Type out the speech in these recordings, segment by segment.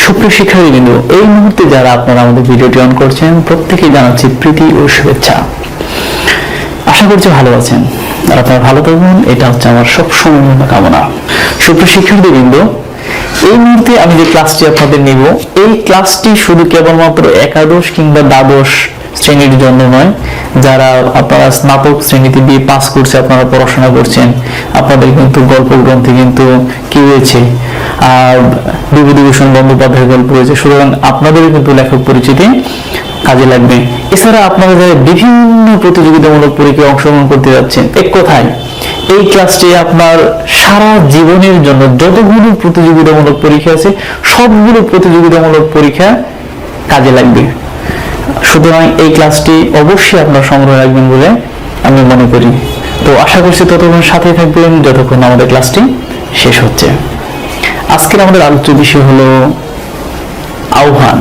সুপ্রিয় শিক্ষার্থীবৃন্দ, এই মুহূর্তে যারা আপনারা আমাদের ভিডিওটি অন করছেন প্রত্যেকেই জানাচ্ছি প্রীতি ও শুভেচ্ছা। আশা করছি ভালো আছেন আর আপনারা ভালো থাকুন, এটা হচ্ছে আমার সবসময় কামনা। সুপ্রিয় শিক্ষার্থীবৃন্দ, এই মুহূর্তে আমি যে ক্লাসটি আপনাদের নেব, এই ক্লাসটি শুধু কেবলমাত্র একাদশ কিংবা দ্বাদশ শ্রেণীর জন্য নয়। যারা আপনারা স্নাতক শ্রেণীতে দিয়ে পাস করছে, আপনারা পড়াশোনা করছেন, আপনাদের কিন্তু গল্প গ্রন্থে কিন্তু কি রয়েছে, বিভূতিভূষণ বন্দ্যোপাধ্যায়ের গল্প রয়েছে, সুতরাং আপনাদেরও কিন্তু লেখক পরিচিতি কাজে লাগবে। এছাড়া আপনারা যারা বিভিন্ন প্রতিযোগিতামূলক পরীক্ষায় অংশগ্রহণ করতে যাচ্ছেন, এক কথায় এই ক্লাসটি আপনার সারা জীবনের জন্য যতগুলো প্রতিযোগিতামূলক পরীক্ষা আছে সবগুলো প্রতিযোগিতামূলক পরীক্ষা কাজে লাগবে। সুতরাং এই ক্লাসটি অবশ্যই আপনার সংগ্রহ রাখবেন বলে আমি মনে করি। তো আশা করছি ততক্ষণ সাথে থাকবেন যতক্ষণ আমাদের ক্লাসটি শেষ হচ্ছে। আজকের আমাদের আলোচ্য বিষয় হলো আহ্বান।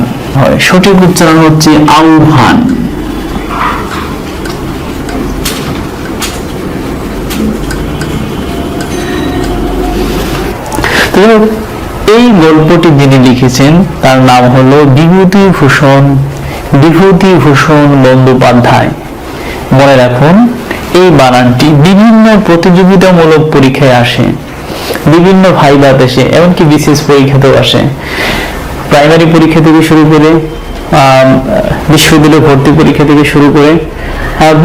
সঠিক উচ্চারণ হচ্ছে আহ্বান। এই গল্পটি যিনি লিখেছেন তার নাম হলো বিভূতিভূষণ বন্দ্যোপাধ্যায়। মনে রাখুন, এই বানানটি বিভিন্ন প্রতিযোগিতামূলক পরীক্ষায় আসে, বিভিন্ন ভাইভাতে আসে, এমনকি বিশেষ পরীক্ষাতেও আসে। প্রাইমারি পরীক্ষা থেকে শুরু করে বিশ্ববিদ্যালয় ভর্তি পরীক্ষা থেকে শুরু করে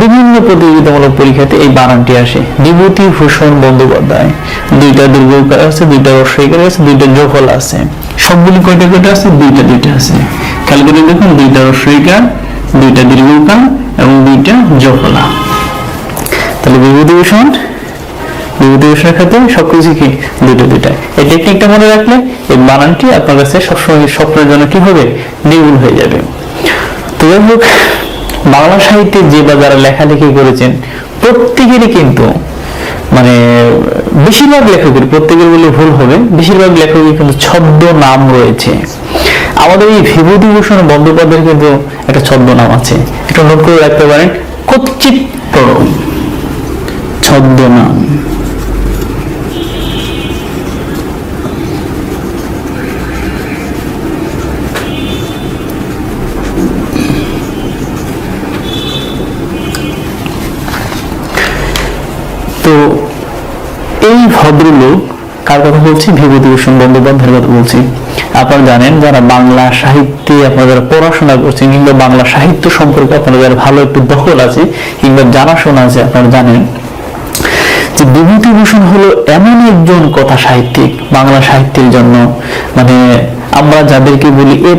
বিভিন্ন প্রতিযোগিতামূলক পরীক্ষাতে এই বানানটি আসে, বিভূতিভূষণ বন্দ্যোপাধ্যায়। দুইটা দীর্ঘকার আছে, দুইটা হ্রস্বইকার আছে, দুইটা জফল আছে। সবগুলি কয়টা কয়টা আছে? দুইটা আছে। খেয়াল করে দেখুন, দুইটা হ্রস্বইকার, দুইটা দীর্ঘকার এবং দুইটা জফলা। তাহলে বিভূতিভূষণের ক্ষেত্রে সবকিছু কি দুইটা। এই টেকনিকটা মনে রাখলে এই বানানটি আপনার কাছে সবসময় স্বপ্নের জন্য কি হবে, নির্ভুল হয়ে যাবে। তো যাই হোক, বাংলা সাহিত্যে যে বা যারা লেখালেখি করেছেন প্রত্যেকেরই কিন্তু বেশিরভাগ লেখকের, প্রত্যেকের বলে ভুল হবে, বেশিরভাগ লেখকের কিন্তু ছদ্ম নাম রয়েছে। আমাদের এই বিভূতিভূষণ বন্দ্যোপাধ্যায়ের কিন্তু একটা ছদ্ম নাম আছে, এটা নোট করে রাখতে পারেন, কচ্চিত্তর ছদ্ম নাম। তো এই ভদ্রলোক কার কথা বলছি? বিভূতিভূষণ বন্দ্যোপাধ্যায়ের কথা বলছি। আপনারা জানেন, যারা বাংলা সাহিত্যে আপনারা যারা পড়াশোনা করছেন কিংবা বাংলা সাহিত্য সম্পর্কে আপনারা যারা ভালো একটু দখল আছে কিংবা জানাশোনা আছে, আপনারা জানেন যে বিভূতিভূষণ হলো এমন একজন কথা সাহিত্যিক, বাংলা সাহিত্যের জন্য আমরা যাদেরকে বলি A+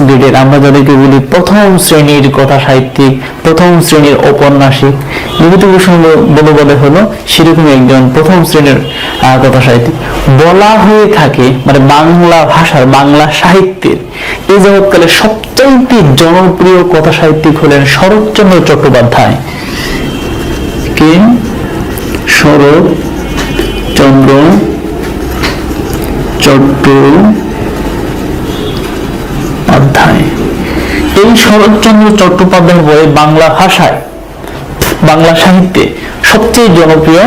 গ্রেডের, আমরা যাদেরকে বলি প্রথম শ্রেণীর কথা সাহিত্যিক, প্রথম শ্রেণীর ঔপন্যাসিক, বিভূতিভূষণ বন্দ্যোপাধ্যায় হলো সেরকম একজন প্রথম শ্রেণীর কথা সাহিত্যিক। বলা হয়ে থাকে বাংলা ভাষার, বাংলা সাহিত্যের এই জগৎকালে সবচেয়ে জনপ্রিয় কথা সাহিত্যিক হলেন শরৎচন্দ্র চট্টোপাধ্যায়। কে? শরৎচন্দ্র চট্টোপাধ্যায়। এই শরৎচন্দ্র চট্টোপাধ্যায়ের বলে বাংলা ভাষায়, বাংলা সাহিত্যে সবচেয়ে জনপ্রিয়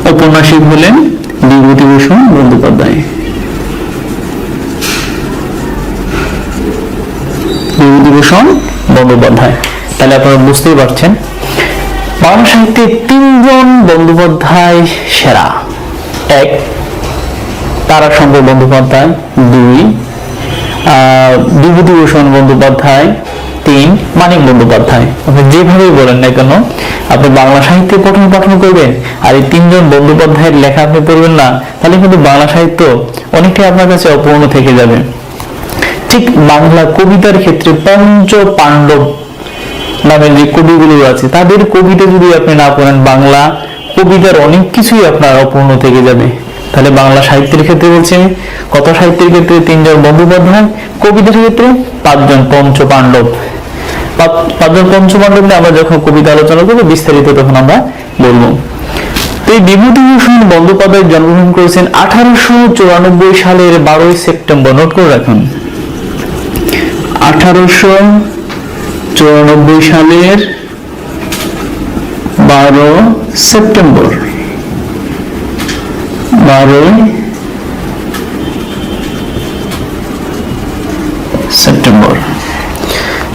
ঔপন্যাসিক হলেন বিভূতিভূষণ বন্দ্যোপাধ্যায়। বিভূতিভূষণ বন্দ্যোপাধ্যায়। তাহলে আপনারা বুঝতেই পারছেন বাংলা সাহিত্যে তিনজন বন্দ্যোপাধ্যায় সেরা। এক, তারাশঙ্কর বন্দ্যোপাধ্যায়। দুই, বিভূতিভূষণ বন্দ্যোপাধ্যায়। তিন, মানিক বন্দ্যোপাধ্যায়। আপনি যেভাবেই বলেন না কেন, আপনি বাংলা সাহিত্যে পঠন পাঠন করবেন আর এই তিনজন বন্দ্যোপাধ্যায়ের লেখা আপনি পড়বেন না, তাহলে কিন্তু বাংলা সাহিত্য অনেকটাই আপনার কাছে অপূর্ণ থেকে যাবে। ঠিক বাংলা কবিতার ক্ষেত্রে পঞ্চ পাণ্ডব নামের যে কবিগুলো আছে তাদের কবিতা যদি আপনি না পড়েন, বাংলা কবিতার অনেক কিছুই আপনার অপূর্ণ থেকে যাবে। তাহলে বাংলা সাহিত্যের ক্ষেত্রে বলছে, কথা সাহিত্যের ক্ষেত্রে তিনজন বন্দ্যোপাধ্যায়, কবিতার ক্ষেত্রে পাঁচজন পঞ্চপাণ্ডব। পাঁচজন পঞ্চপাণ্ডব নিয়ে আমরা যখন কবিতা আলোচনা করবো বিস্তারিত তখন আমরা বলবো। তো এই বিভূতিভূষণ বন্দ্যোপাধ্যায় জন্মগ্রহণ করেছেন 1894 সালের 12 সেপ্টেম্বর। নোট করে রাখুন, 1894 সালের 12 সেপ্টেম্বর। 12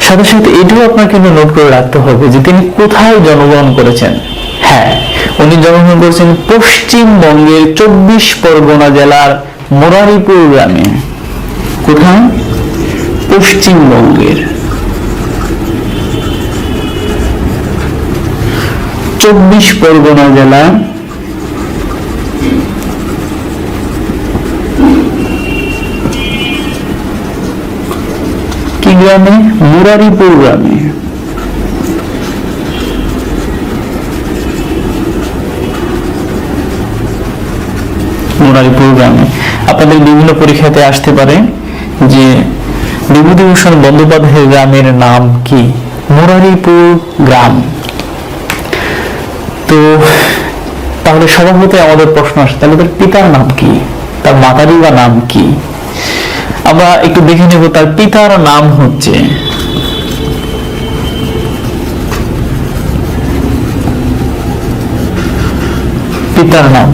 সাথে সাথে এটাও আপনার কিন্তু নোট করে রাখতে হবে যে তিনি কোথায় জন্মগ্রহণ করেছেন। হ্যাঁ, উনি জন্মগ্রহণ করেছেন পশ্চিমবঙ্গের 24 পরগনা জেলার মোরারিপুর গ্রামে। কোথায়? পশ্চিমবঙ্গের 24 পরগনা জেলা কি গ্রামে? মুরারিপুর গ্রামে। মুরারিপুর গ্রামে আপনাদের বিভিন্ন পরীক্ষাতে আসতে পারে যে বিভূতিভূষণ বন্দ্যোপাধ্যায়ের গ্রামের নাম কি? মুরারিপুর গ্রাম। তো তাহলে স্বভাবতই আমাদের প্রশ্ন আসে, তাহলে তার পিতার নাম কি, তার মাতারই বা নাম কি? আমরা একটু দেখে নেব। তার পিতার নাম হচ্ছে পিতার নাম,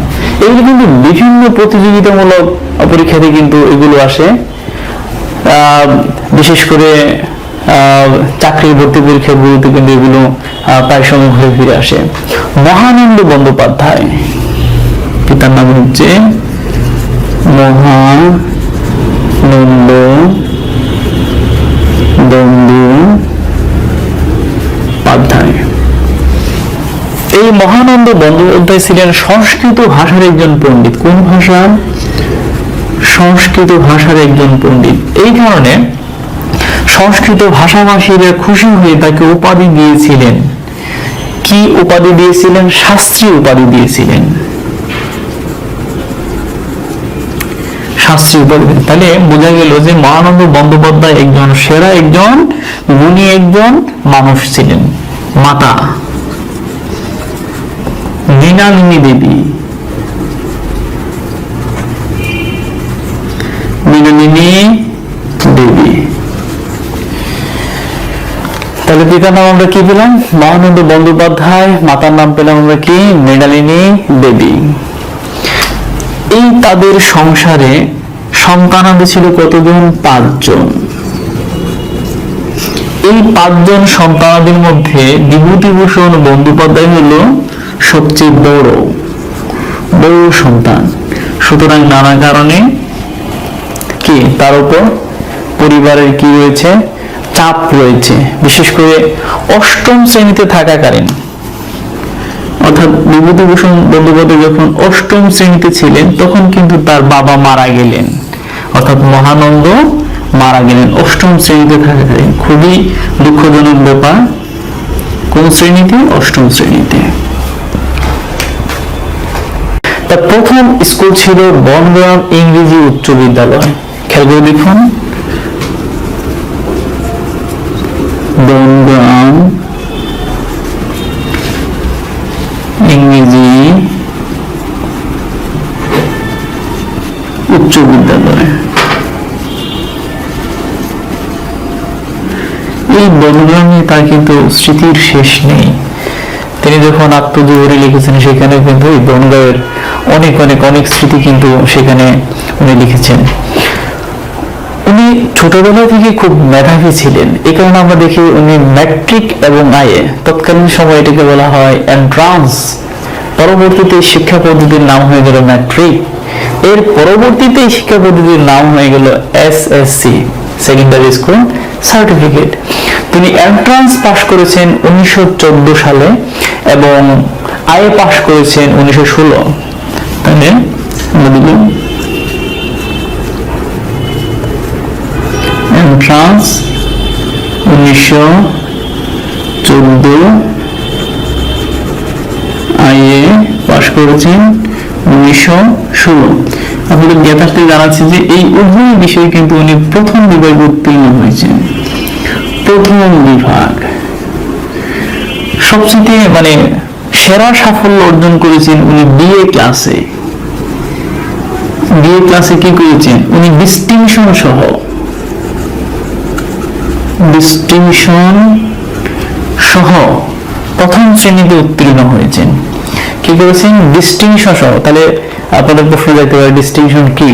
এগুলো কিন্তু বিভিন্ন প্রতিযোগিতামূলক পরীক্ষাতে কিন্তু এগুলো আসে, বিশেষ করে চাকরি ভর্তি পরীক্ষাগুলোতে কিন্তু এগুলো প্রায় সময় ঘুরে ফিরে আসে। মহানন্দ বন্দ্যোপাধ্যায়, পিতার নাম হচ্ছে মহানন্দ বন্দ্যোপাধ্যায়। এই মহানন্দ বন্দ্যোপাধ্যায় ছিলেন সংস্কৃত ভাষার একজন পণ্ডিত। কোন ভাষা? সংস্কৃত ভাষার একজন পণ্ডিত। এই কারণে সংস্কৃত ভাষাভাষীরা খুশি হয়ে তাকে উপাধি দিয়েছিলেন। কি উপাধি দিয়েছিলেন? শাস্ত্রী উপাধি দিয়েছিলেন। শাস্ত্রী উপাধি। তাহলে বোঝা গেল যে মহানন্দ বন্দ্যোপাধ্যায় একজন সেরা, একজন গুণী, একজন মানুষ ছিলেন। মাতা মৃণালিনী দেবী। মৃণালিনী দেবী। তাহলে পিতার নাম আমরা কি পেলাম? মহানন্দ বন্দ্যোপাধ্যায়। মাতার নাম পেলাম আমরা কি? মৃণালিনী দেবী। এই তাদের সংসারে সন্তানাদি ছিল কতজন? 5 জন। এই 5 জন সন্তানাদির মধ্যে বিভূতিভূষণ বন্দ্যোপাধ্যায় হলো সবচেয়ে বড় সন্তান। সুতরাং নানা কারণে কি তার উপর পরিবারের কি রয়েছে? চাপ রয়েছে। বিশেষ করে 8ম শ্রেণীতে থাকাকালীন, অর্থাৎ বিভূতিভূষণ বন্দ্যোপাধ্যায় যখন 8ম শ্রেণীতে ছিলেন তখন কিন্তু তার বাবা মারা গেলেন, অর্থাৎ মহানন্দ মারা গেলেন 8ম শ্রেণীতে থাকাকালীন। খুবই দুঃখজনক ব্যাপার। কোন শ্রেণীতে? 8ম শ্রেণীতে। তার প্রথম স্কুল ছিল বনগ্রাম ইংরেজি উচ্চ বিদ্যালয়। খেয়াল করে দেখুন, বনগ্রাম ইংরেজি উচ্চ বিদ্যালয়। এই বনগ্রামে তার কিন্তু স্মৃতির শেষ নেই। তিনি যখন আত্মজীবনী লিখেছেন সেখানে কিন্তু এই বনগ্রামের অনেক অনেক অনেক স্মৃতি কিন্তু সেখানে উনি লিখেছেন। উনি ছোটবেলা থেকে খুব মেধাবী ছিলেন। এই কারণে আমরা দেখি উনি ম্যাট্রিক এবং আইএ, তৎকালীন সময় এটাকে বলা হয় এন্ট্রান্স, পরবর্তীতে শিক্ষা পদ্ধতির নাম হয়ে গেল ম্যাট্রিক, এর পরবর্তীতে শিক্ষা পদ্ধতির নাম হয়ে গেল এসএসসি, সেকেন্ডারি স্কুল সার্টিফিকেট। তিনি এন্ট্রান্স পাস করেছেন 1914 সালে এবং আইএ পাস করেছেন 1916। তাহলে এন্ট্রান্স 1914, আইএ পাস করেছেন 1916। আপনাদের জ্ঞাতার্থে জানাচ্ছি যে এই উভয় বিষয়ে কিন্তু উনি প্রথম বিভাগে উত্তীর্ণ হয়েছেন। প্রথম বিভাগ সবচেয়ে মানে সেরা সাফল্য অর্জন করেছেন উনি বিএ ক্লাসে। বিএ ক্লাসে কি করেছেন? উনি ডিস্টিংশন সহ প্রথম শ্রেণীতে উত্তীর্ণ হয়েছেন। কি করেছেন? ডিস্টিংশন সহ। তাহলে আপনাদের প্রশ্ন যেতে পারে ডিস্টিংশন কি?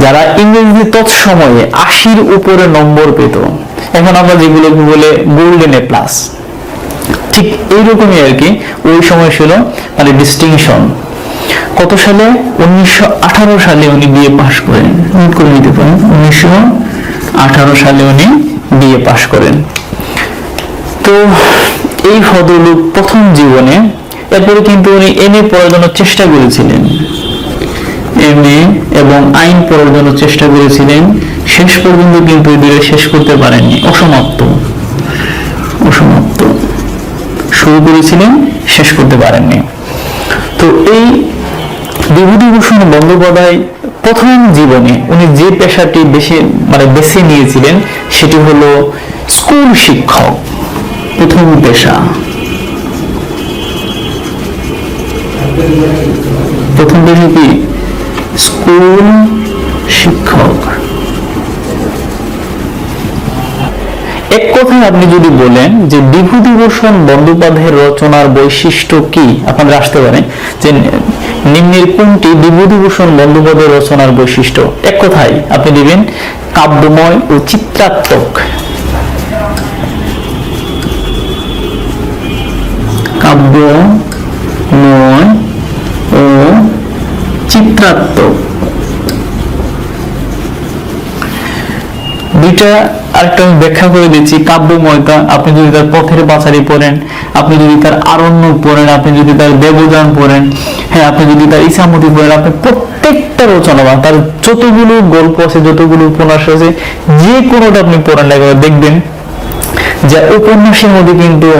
যারা ইংরেজিতে তৎসময়ে 80-র উপরে নম্বর পেত এখন আমরা যেগুলোকে বলে গোল্ডেন এ প্লাস, ঠিক এইরকমই আর কি ওই সময় ছিল মানে ডিস্টিংশন। কত সালে? 1918 সালে উনি বিএ পাশ করেন। নোট করে নিতে পারেন, 1918 সালে উনি বিএ পাশ করেন। তো এই ভদ্রলোক প্রথম জীবনে, এরপরে কিন্তু উনি এমএ পড়ার জন্য চেষ্টা করেছিলেন, এমএ এবং আইন পড়ার জন্য চেষ্টা করেছিলেন, শেষ পর্যন্ত কিন্তু শেষ করতে পারেননি, অসমাপ্ত শুরু করেছিলেন, শেষ করতে পারেননি। তো এই বিভূতিভূষণ বন্দ্যোপাধ্যায় প্রথম জীবনে উনি যে পেশাটি বেছে নিয়েছিলেন সেটি হলো স্কুল শিক্ষক। প্রথম পেশা কি? স্কুল শিক্ষক। এক কথায় আপনি যদি বলেন যে বিভূতিভূষণ বন্দ্যোপাধ্যায়ের রচনার বৈশিষ্ট্য কি, আপনারা আসতে পারেন যে নিম্নের কোনটি বিভূতিভূষণ বন্দ্যোপাধ্যায়ের রচনার বৈশিষ্ট্য? এক কথায় আপনি দিবেন কাব্যময় ও চিত্রাত্মক। কাব্যময় ও চিত্রাত্মক। দুইটা আরেকটা আমি ব্যাখ্যা করে দিচ্ছি। কাব্যময়তা, আপনি যদি তার পথের পাঁচালী পড়েন, আপনি যদি তার আরণ্যক পড়েন, আপনি যদি তার দেবযান পড়েন, হ্যাঁ, আপনি যদি তার ইছামতি পড়েন, আপনি প্রত্যেকটা রচনা বা তার যতগুলো গল্প আছে, যতগুলো উপন্যাস আছে, যে কোনোটা আপনি পড়েন না দেখবেন যে উপন্যাসের মধ্যে কিন্তু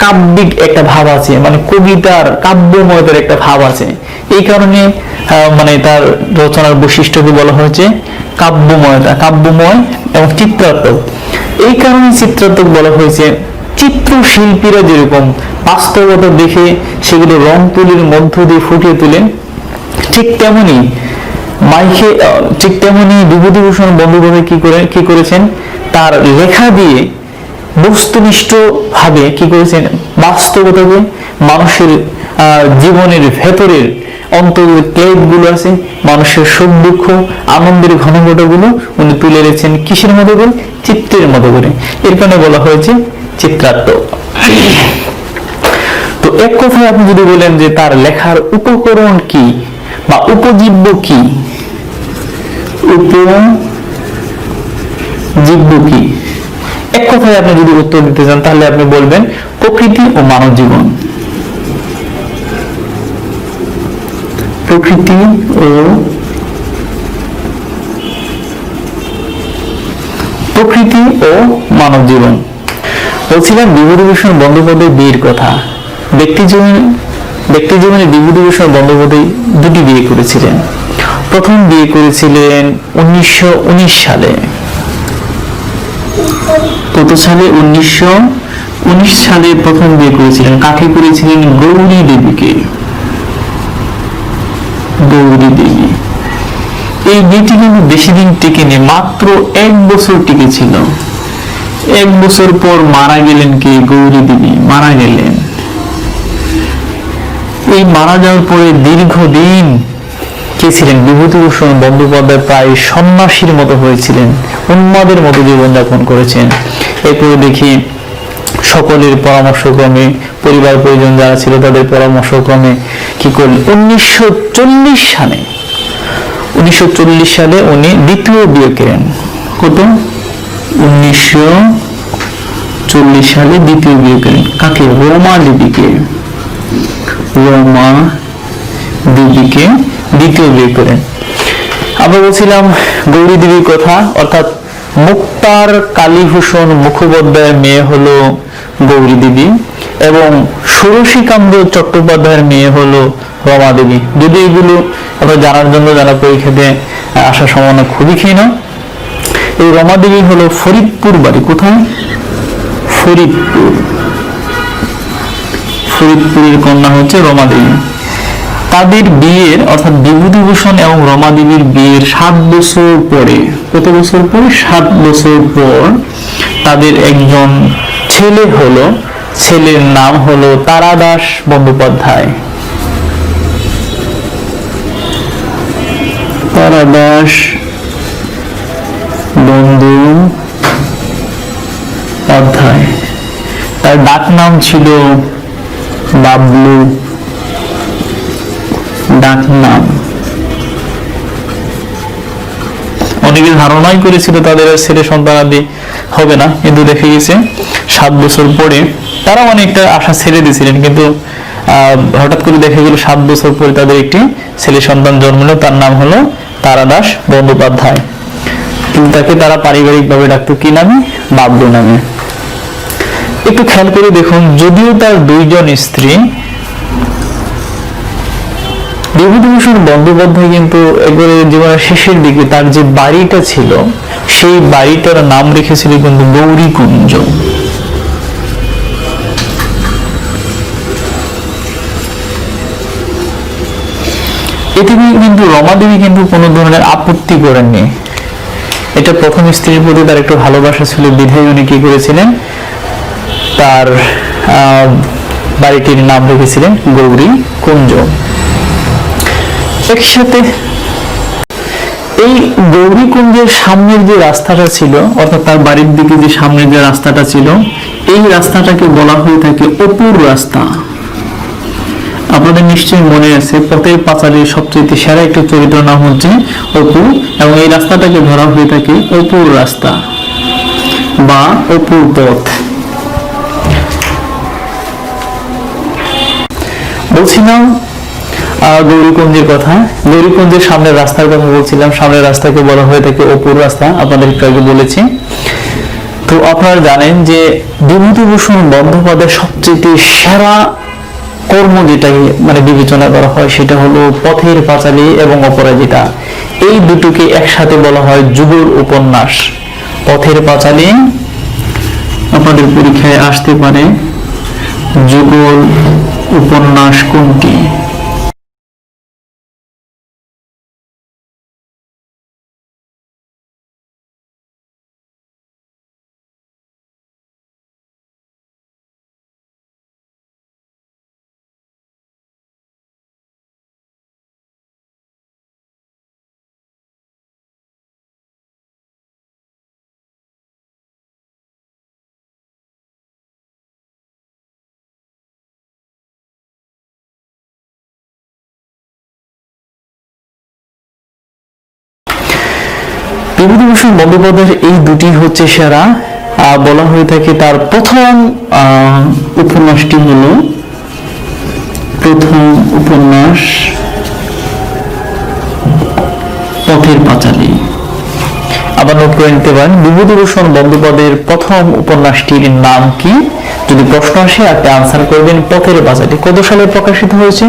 কাব্যিক একটা ভাব আছে, মানে কবিতার কাব্যময়তার একটা ভাব আছে। এই কারণে তার রচনার বৈশিষ্ট্যকে বলা হয়েছে কাব্যময়তা, কাব্যময় এবং চিত্রাত্মক। এই কারণে চিত্রাত্মক বলা হয়েছে। চিত্রশিল্পীরা যেরকম বাস্তবতা দেখে সেগুলো রং তুলির মধ্য দিয়ে ফুটিয়ে তোলেন, ঠিক তেমনি বিভূতিভূষণ বন্দ্যোপাধ্যায় কি করেছেন, তার লেখা দিয়ে বস্তুনিষ্ঠ ভাবে কি করেছেন, বাস্তবতাকে মানুষের জীবনের ভেতরের অন্তরের ক্লেশগুলো আছে, মানুষের সুখ দুঃখ আনন্দের ঘনঘটাগুলো উনি তুলে রেখেছেন কিসের মতো করে? চিত্রের মতো করে। এর কারণে বলা হয়েছে চিত্রাত্মক। তো এক কথায় আপনি যদি বলেন যে তার লেখার উপকরণ কি বা উপজীব্য কি, উপজীব্য কি, এক কথায় আপনি যদি উত্তর দিতে চান তাহলে আপনি বলবেন প্রকৃতি ও মানব জীবন। প্রকৃতি ও মানব জীবন। বলছিলাম বিভূতিভূষণ বন্দ্যোপাধ্যায় বিয়ের কথা। ব্যক্তি জীবনে বিভূতিভূষণ বন্দ্যোপাধ্যায় দুটি বিয়ে করেছিলেন। প্রথম বিয়ে করেছিলেন 1919 সালে। কত সালে? 1919 সালে প্রথম বিয়ে করেছিলেন। কাকে করেছিলেন? গৌরী দেবীকে। এই বিয়েটি কিন্তু বেশি দিন টিকেনি, মাত্র 1 বছর টিকেছিল। 1 বছর পর মারা গেলেন কে? গৌরী দেবী মারা গেলেন। এই মারা যাওয়ার পরে দীর্ঘদিন কে ছিলেন? বিভূতিভূষণ বন্দ্যোপাধ্যায় প্রায় সন্ন্যাসীর মতো হয়েছিলেন, উন্মাদের মতো জীবনযাপন করেছেন। এরপরে দেখি সকলের পরামর্শক্রমে, পরিবার পরিজন যারা ছিল তাদের পরামর্শক্রমে কি করলেন? 1940 সালে উনি দ্বিতীয় বিয়ে করেন। কত? 1940 সালে দ্বিতীয় বিয়ে করেন। কাকে? রমা দেবীকে দ্বিতীয় বিয়ে করেন। আমরা বলছিলাম গৌরী দেবীর কথা, অর্থাৎ মুক্তার কালীভূষণ মুখোপাধ্যায়ের মেয়ে হলো গৌরী দেবী এবং ষোড়শীকান্ত চট্টোপাধ্যায়ের মেয়ে হলো রমা দেবী। যদি এগুলো আমরা জানার জন্য যারা পরীক্ষাতে আসার সম্ভাবনা খুবই ক্ষীণ। এই রমা দেবী হলো ফরিদপুর বাড়ি। কোথায়? ফরিদপুরের কন্যা হচ্ছে রমা দেবী। তাদের বিয়ের, অর্থাৎ বিভূতিভূষণ এবং রমা দেবীর বিয়ের 7 বছর পরে, কত বছর পরে? 7 বছর পর তাদের একজন ছেলে হলো। ছেলের নাম হলো তারাদাস বন্দ্যোপাধ্যায়। তারাদাস অধ্যায়। তার ডাক নাম ছিল বাবলু, ডাক নাম। অনেকে ধারণাই করেছিল তাদের ছেলে সন্তানাদি হবে না, কিন্তু দেখে গেছে 7 বছর পরে তারা অনেকটা আশা ছেড়ে দিয়েছিলেন, কিন্তু হঠাৎ করে দেখা গেল 7 বছর পরে তাদের একটি ছেলে সন্তান জন্ম নিল, তার নাম হলো তারাদাস বন্দ্যোপাধ্যায়। কিন্তু তাকে তারা পারিবারিক ভাবে ডাকতো কি নামে? বাবলু নামে। একটু খেয়াল করে দেখুন, যদিও তার 2 জন স্ত্রী, বিভূতিভূষণ বন্দ্যোপাধ্যায় কিন্তু একবারে জীবনের শেষের দিকে তার যে বাড়িটা ছিল সেই বাড়িটার নাম রেখেছিল কিন্তু গৌরীকুঞ্জ। এতে কিন্তু রমাদেবী কিন্তু কোনো ধরনের আপত্তি করেননি। এটা প্রথম স্ত্রীর প্রতি তার একটু ভালোবাসা ছিল বিধায় উনি কি করেছিলেন, তার বাড়িটির নাম রেখেছিলেন গৌরীকুঞ্জ। একসাথে এই গৌরীকুঞ্জের সামনের যে রাস্তাটা ছিল, অর্থাৎ তার বাড়ির দিকে যে সামনের যে রাস্তাটা ছিল, এই রাস্তাটাকে বলা হয়ে থাকে অপুর রাস্তা। আপনাদের নিশ্চয়ই মনে আছে পথের পাঁচালীর সবচেয়ে সেরা একটি চরিত্র নাম হচ্ছে অপু, এবং এই রাস্তাটাকে ধরা হয়ে থাকে অপুর রাস্তা বা অপুর পথ। বলছিলাম গৌরীকুঞ্জের কথা, গৌরীকুঞ্জের সামনের রাস্তার কথা বলছিলাম। সামনের রাস্তাকে বলা হয়ে থাকে অপুর রাস্তা, আপনাদের একটু আগে বলেছি। তো আপনারা জানেন যে বিভূতিভূষণ বন্দ্যোপাধ্যায়ের সবচেয়ে সেরা কর্ম যেটাই মানে বিবেচনা করা হয় সেটা হলো পথের পাঁচালী এবং অপরাজিতা। এই দুটোকে একসাথে বলা হয় যুগল উপন্যাস। পথের পাঁচালী আপনাদের পরীক্ষায় আসতে পারে, যুগল উপন্যাস কোনটি? বিভূতিভূষণ বন্দ্যোপাধ্যায়ের এই দুটি হচ্ছে সেরা। বলা হয়ে থাকে তার প্রথম উপন্যাসটি হলো, প্রথম উপন্যাস পথের পাঁচালী। আবার নোট করে নিতে পারেন, বিভূতিভূষণ বন্দ্যোপাধ্যায়ের প্রথম উপন্যাসটির নাম কি? যদি প্রশ্ন আসে আপনি আনসার করবেন পথের পাঁচালী। কত সালে প্রকাশিত হয়েছে?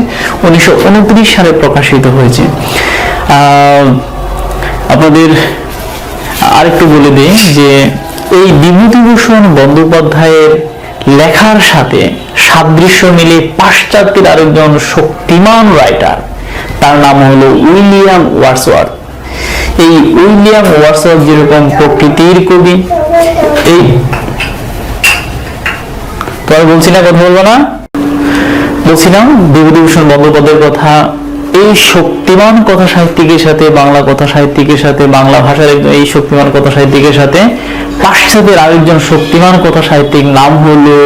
1929 সালে প্রকাশিত হয়েছে। আপনাদের আরেকটু বলে দিই যে এই বিভূতিভূষণ বন্দ্যোপাধ্যায়ের লেখার সাথে সাদৃশ্য মিলে পাশ্চাত্যের আরেকজন শক্তিমান রাইটার, তার নাম হলো উইলিয়াম ওয়ার্ডসওয়ার্থ। এই উইলিয়াম ওয়ার্ডসওয়ার্থ যেরকম প্রকৃতির কবি, এই তোমার বলছি না, কথা বলবো না, বলছিলাম বিভূতিভূষণ বন্দ্যোপাধ্যায়ের কথা। এই শক্তিমান কথা সাহিত্যিকের সাথে, বাংলা কথা সাহিত্যিকের সাথে, বাংলা ভাষার এই শক্তিমান কথা সাহিত্যিকের সাথে পাশ্চাত্যের আরেকজন শক্তিমান কথা সাহিত্যিক নাম হলো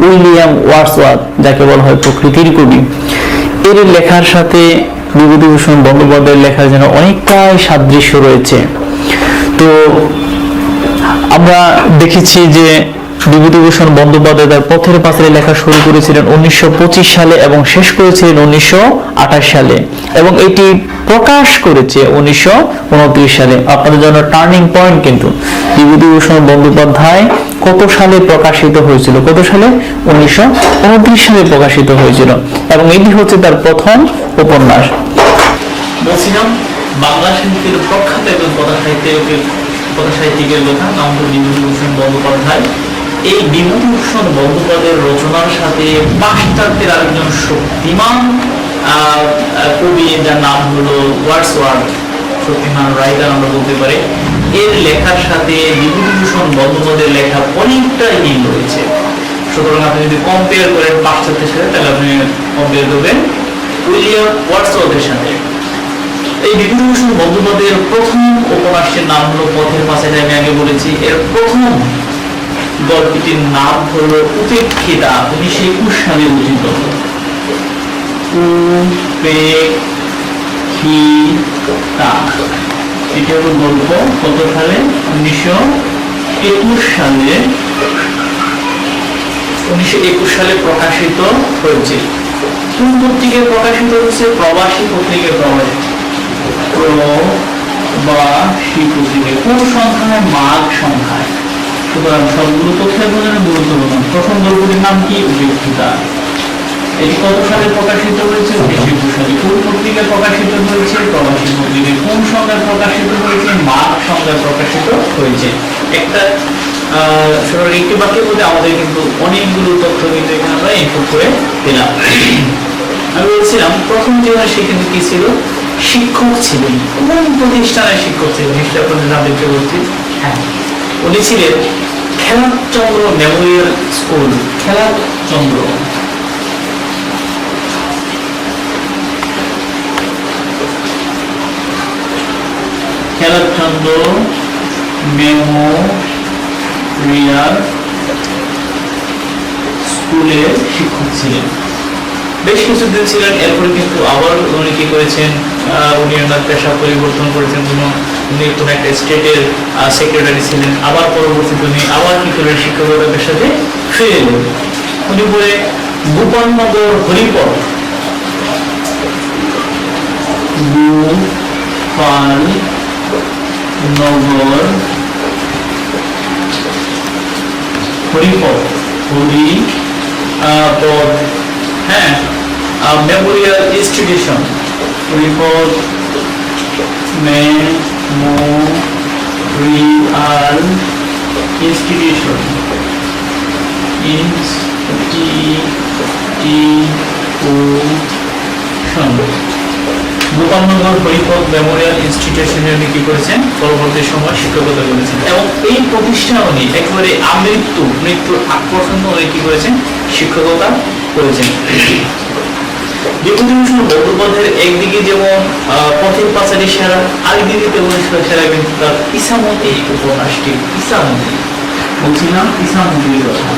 উইলিয়াম ওয়ার্ডসওয়ার্থ, যাকে বলা হয় প্রকৃতির কবি। এর লেখার সাথে বিভূতিভূষণ বন্দ্যোপাধ্যায়ের লেখার যেন অনেকটাই সাদৃশ্য রয়েছে। তো আমরা দেখেছি যে বিভূতিভূষণ বন্দ্যোপাধ্যায় তার পথের পাঁচালী লেখা শুরু করেছিলেন 1925 সালে এবং শেষ করেছিলেন 1928 সালে, এবং এটি প্রকাশ করেছে 1929 সালে। আপনাদের জন্য টার্নিং পয়েন্ট কিন্তু বিভূতিভূষণ বন্দ্যোপাধ্যায় কত সালে প্রকাশিত হয়েছিল? কত সালে? 1929 সালে প্রকাশিত হয়েছিল, এবং এটি হচ্ছে তার প্রথম উপন্যাস। বলছিলাম বাংলা সাহিত্যের প্রখ্যাত একজন কথা সাহিত্যিকের লেখা নাম হল বিভূতিভূষণ বন্দ্যোপাধ্যায়। এই বিভূতিভূষণ বন্দ্যোপাধ্যায়ের রচনার সাথে পাশ্চাত্যের আরেকজন শক্তিমান কবি, যার নাম হলো ওয়ার্ডসওয়ার্থ, শক্তিমান রাইটার আমরা বলতে পারি, এর লেখার সাথে বিভূতিভূষণ বন্দ্যোপাধ্যায়ের লেখা অনেকটাই মিল রয়েছে। সুতরাং আপনি যদি কম্পেয়ার করেন পাশ্চাত্যের সাথে, তাহলে আপনি কম্পেয়ার করবেন উইলিয়াম ওয়ার্ডসওয়ার্থের সাথে। এই বিভূতিভূষণ বন্দ্যোপাধ্যায়ের প্রথম উপন্যাসের নাম হলো পথের পাঁচালী, আমি আগে বলেছি। এর প্রথম গল্পটির নাম হলো উপেক্ষিতা, 1921 সালে রচিত। উপেক্ষিতা এটা হলো গল্প, কত সালে? 1921 সালে 1921 সালে প্রকাশিত হয়েছে। কোন পত্রিকায় প্রকাশিত হয়েছে? প্রবাসী পত্রিকায় প্রবাসী পত্রিকায়। কোন সংখ্যায়? মাঘ সংখ্যায়। সুতরাং সবগুলো তথ্যের জন্য গুরুত্বপূর্ণ। প্রথম গল্পটির নাম কি? উপেক্ষিতা। এটি কত সালে প্রকাশিত হয়েছে? 1921 সালে। কোন পত্রিকায় প্রকাশিত হয়েছে? প্রবাসী পত্রিকায়। কোন সংখ্যায় প্রকাশিত হয়েছে? মাঘ সংখ্যায় প্রকাশিত হয়েছে। একটা একটি বাক্যের মধ্যে আমাদের কিন্তু অনেকগুলো তথ্য কিন্তু এখানে আমরা ইনপুট করে দিলাম। আমি বলছিলাম প্রথম জীবনে সে কিন্তু কি ছিল? শিক্ষক ছিলেন। কোন প্রতিষ্ঠানের শিক্ষক ছিলেন? নিশ্চয়ই আপনাদের নাম দেখতে বলছি। হ্যাঁ, উনি ছিলেন খেলাচন্দ্র মেমোরিয়াল স্কুল। খেলাচন্দ্র মেমোরিয়াল স্কুলের শিক্ষক ছিলেন, বেশ কিছুদিন ছিলেন। এরপরে কিন্তু আবার উনি কি করেছেন? উনি ওনার পেশা পরিবর্তন করেছেন। উনি কোন একটা স্টেটের সেক্রেটারি ছিলেন। আবার পরবর্তীতে উনি আবার কি করে শিক্ষকতা পেশাতে ফিরে এলেন। উনি বলে গোপালনগর হরিপদ হ্যাঁ, memorial institution, Haripada memorial institution Gopalnagar Haripada memorial ইনস্টিটিউশনে উনি কি করেছেন? পরবর্তী সময় শিক্ষকতা করেছেন। এবং এই প্রতিষ্ঠানে উনি একেবারে মৃত্যুর আগ পর্যন্ত উনি কি করেছেন? শিক্ষকতা করেছেন। বিভূতিভূষণ বন্দ্যোপাধ্যায়ের একদিকে যেমন পথের পাঁচালী সেরা, আরেকদিকে তেমন সেরা কিন্তু তার ইসামতি উপন্যাসটি। ইসামতি বলছিলাম, ইসামতির কথা।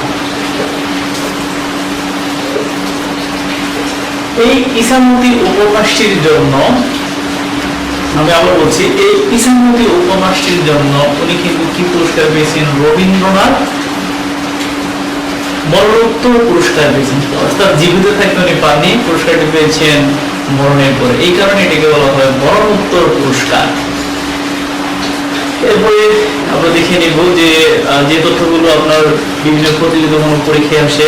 এই ইসামতি উপন্যাসটির জন্য আমি আবার বলছি, এই ইসামতি উপন্যাসটির জন্য উনি কিন্তু কি পুরস্কার পেয়েছেন? রবীন্দ্রনাথ মরণোত্তর পুরস্কার পেয়েছেন। অর্থাৎ জীবিত থাকতে উনি পাননি, পুরস্কারটি পেয়েছেন মরণের পরে। এই কারণে এটাকে বলা হয় মরণোত্তর পুরস্কার। এরপরে আমরা দেখে নিব যে তথ্যগুলো আপনার বিভিন্ন প্রতিযোগিতামূলক পরীক্ষায় আসে,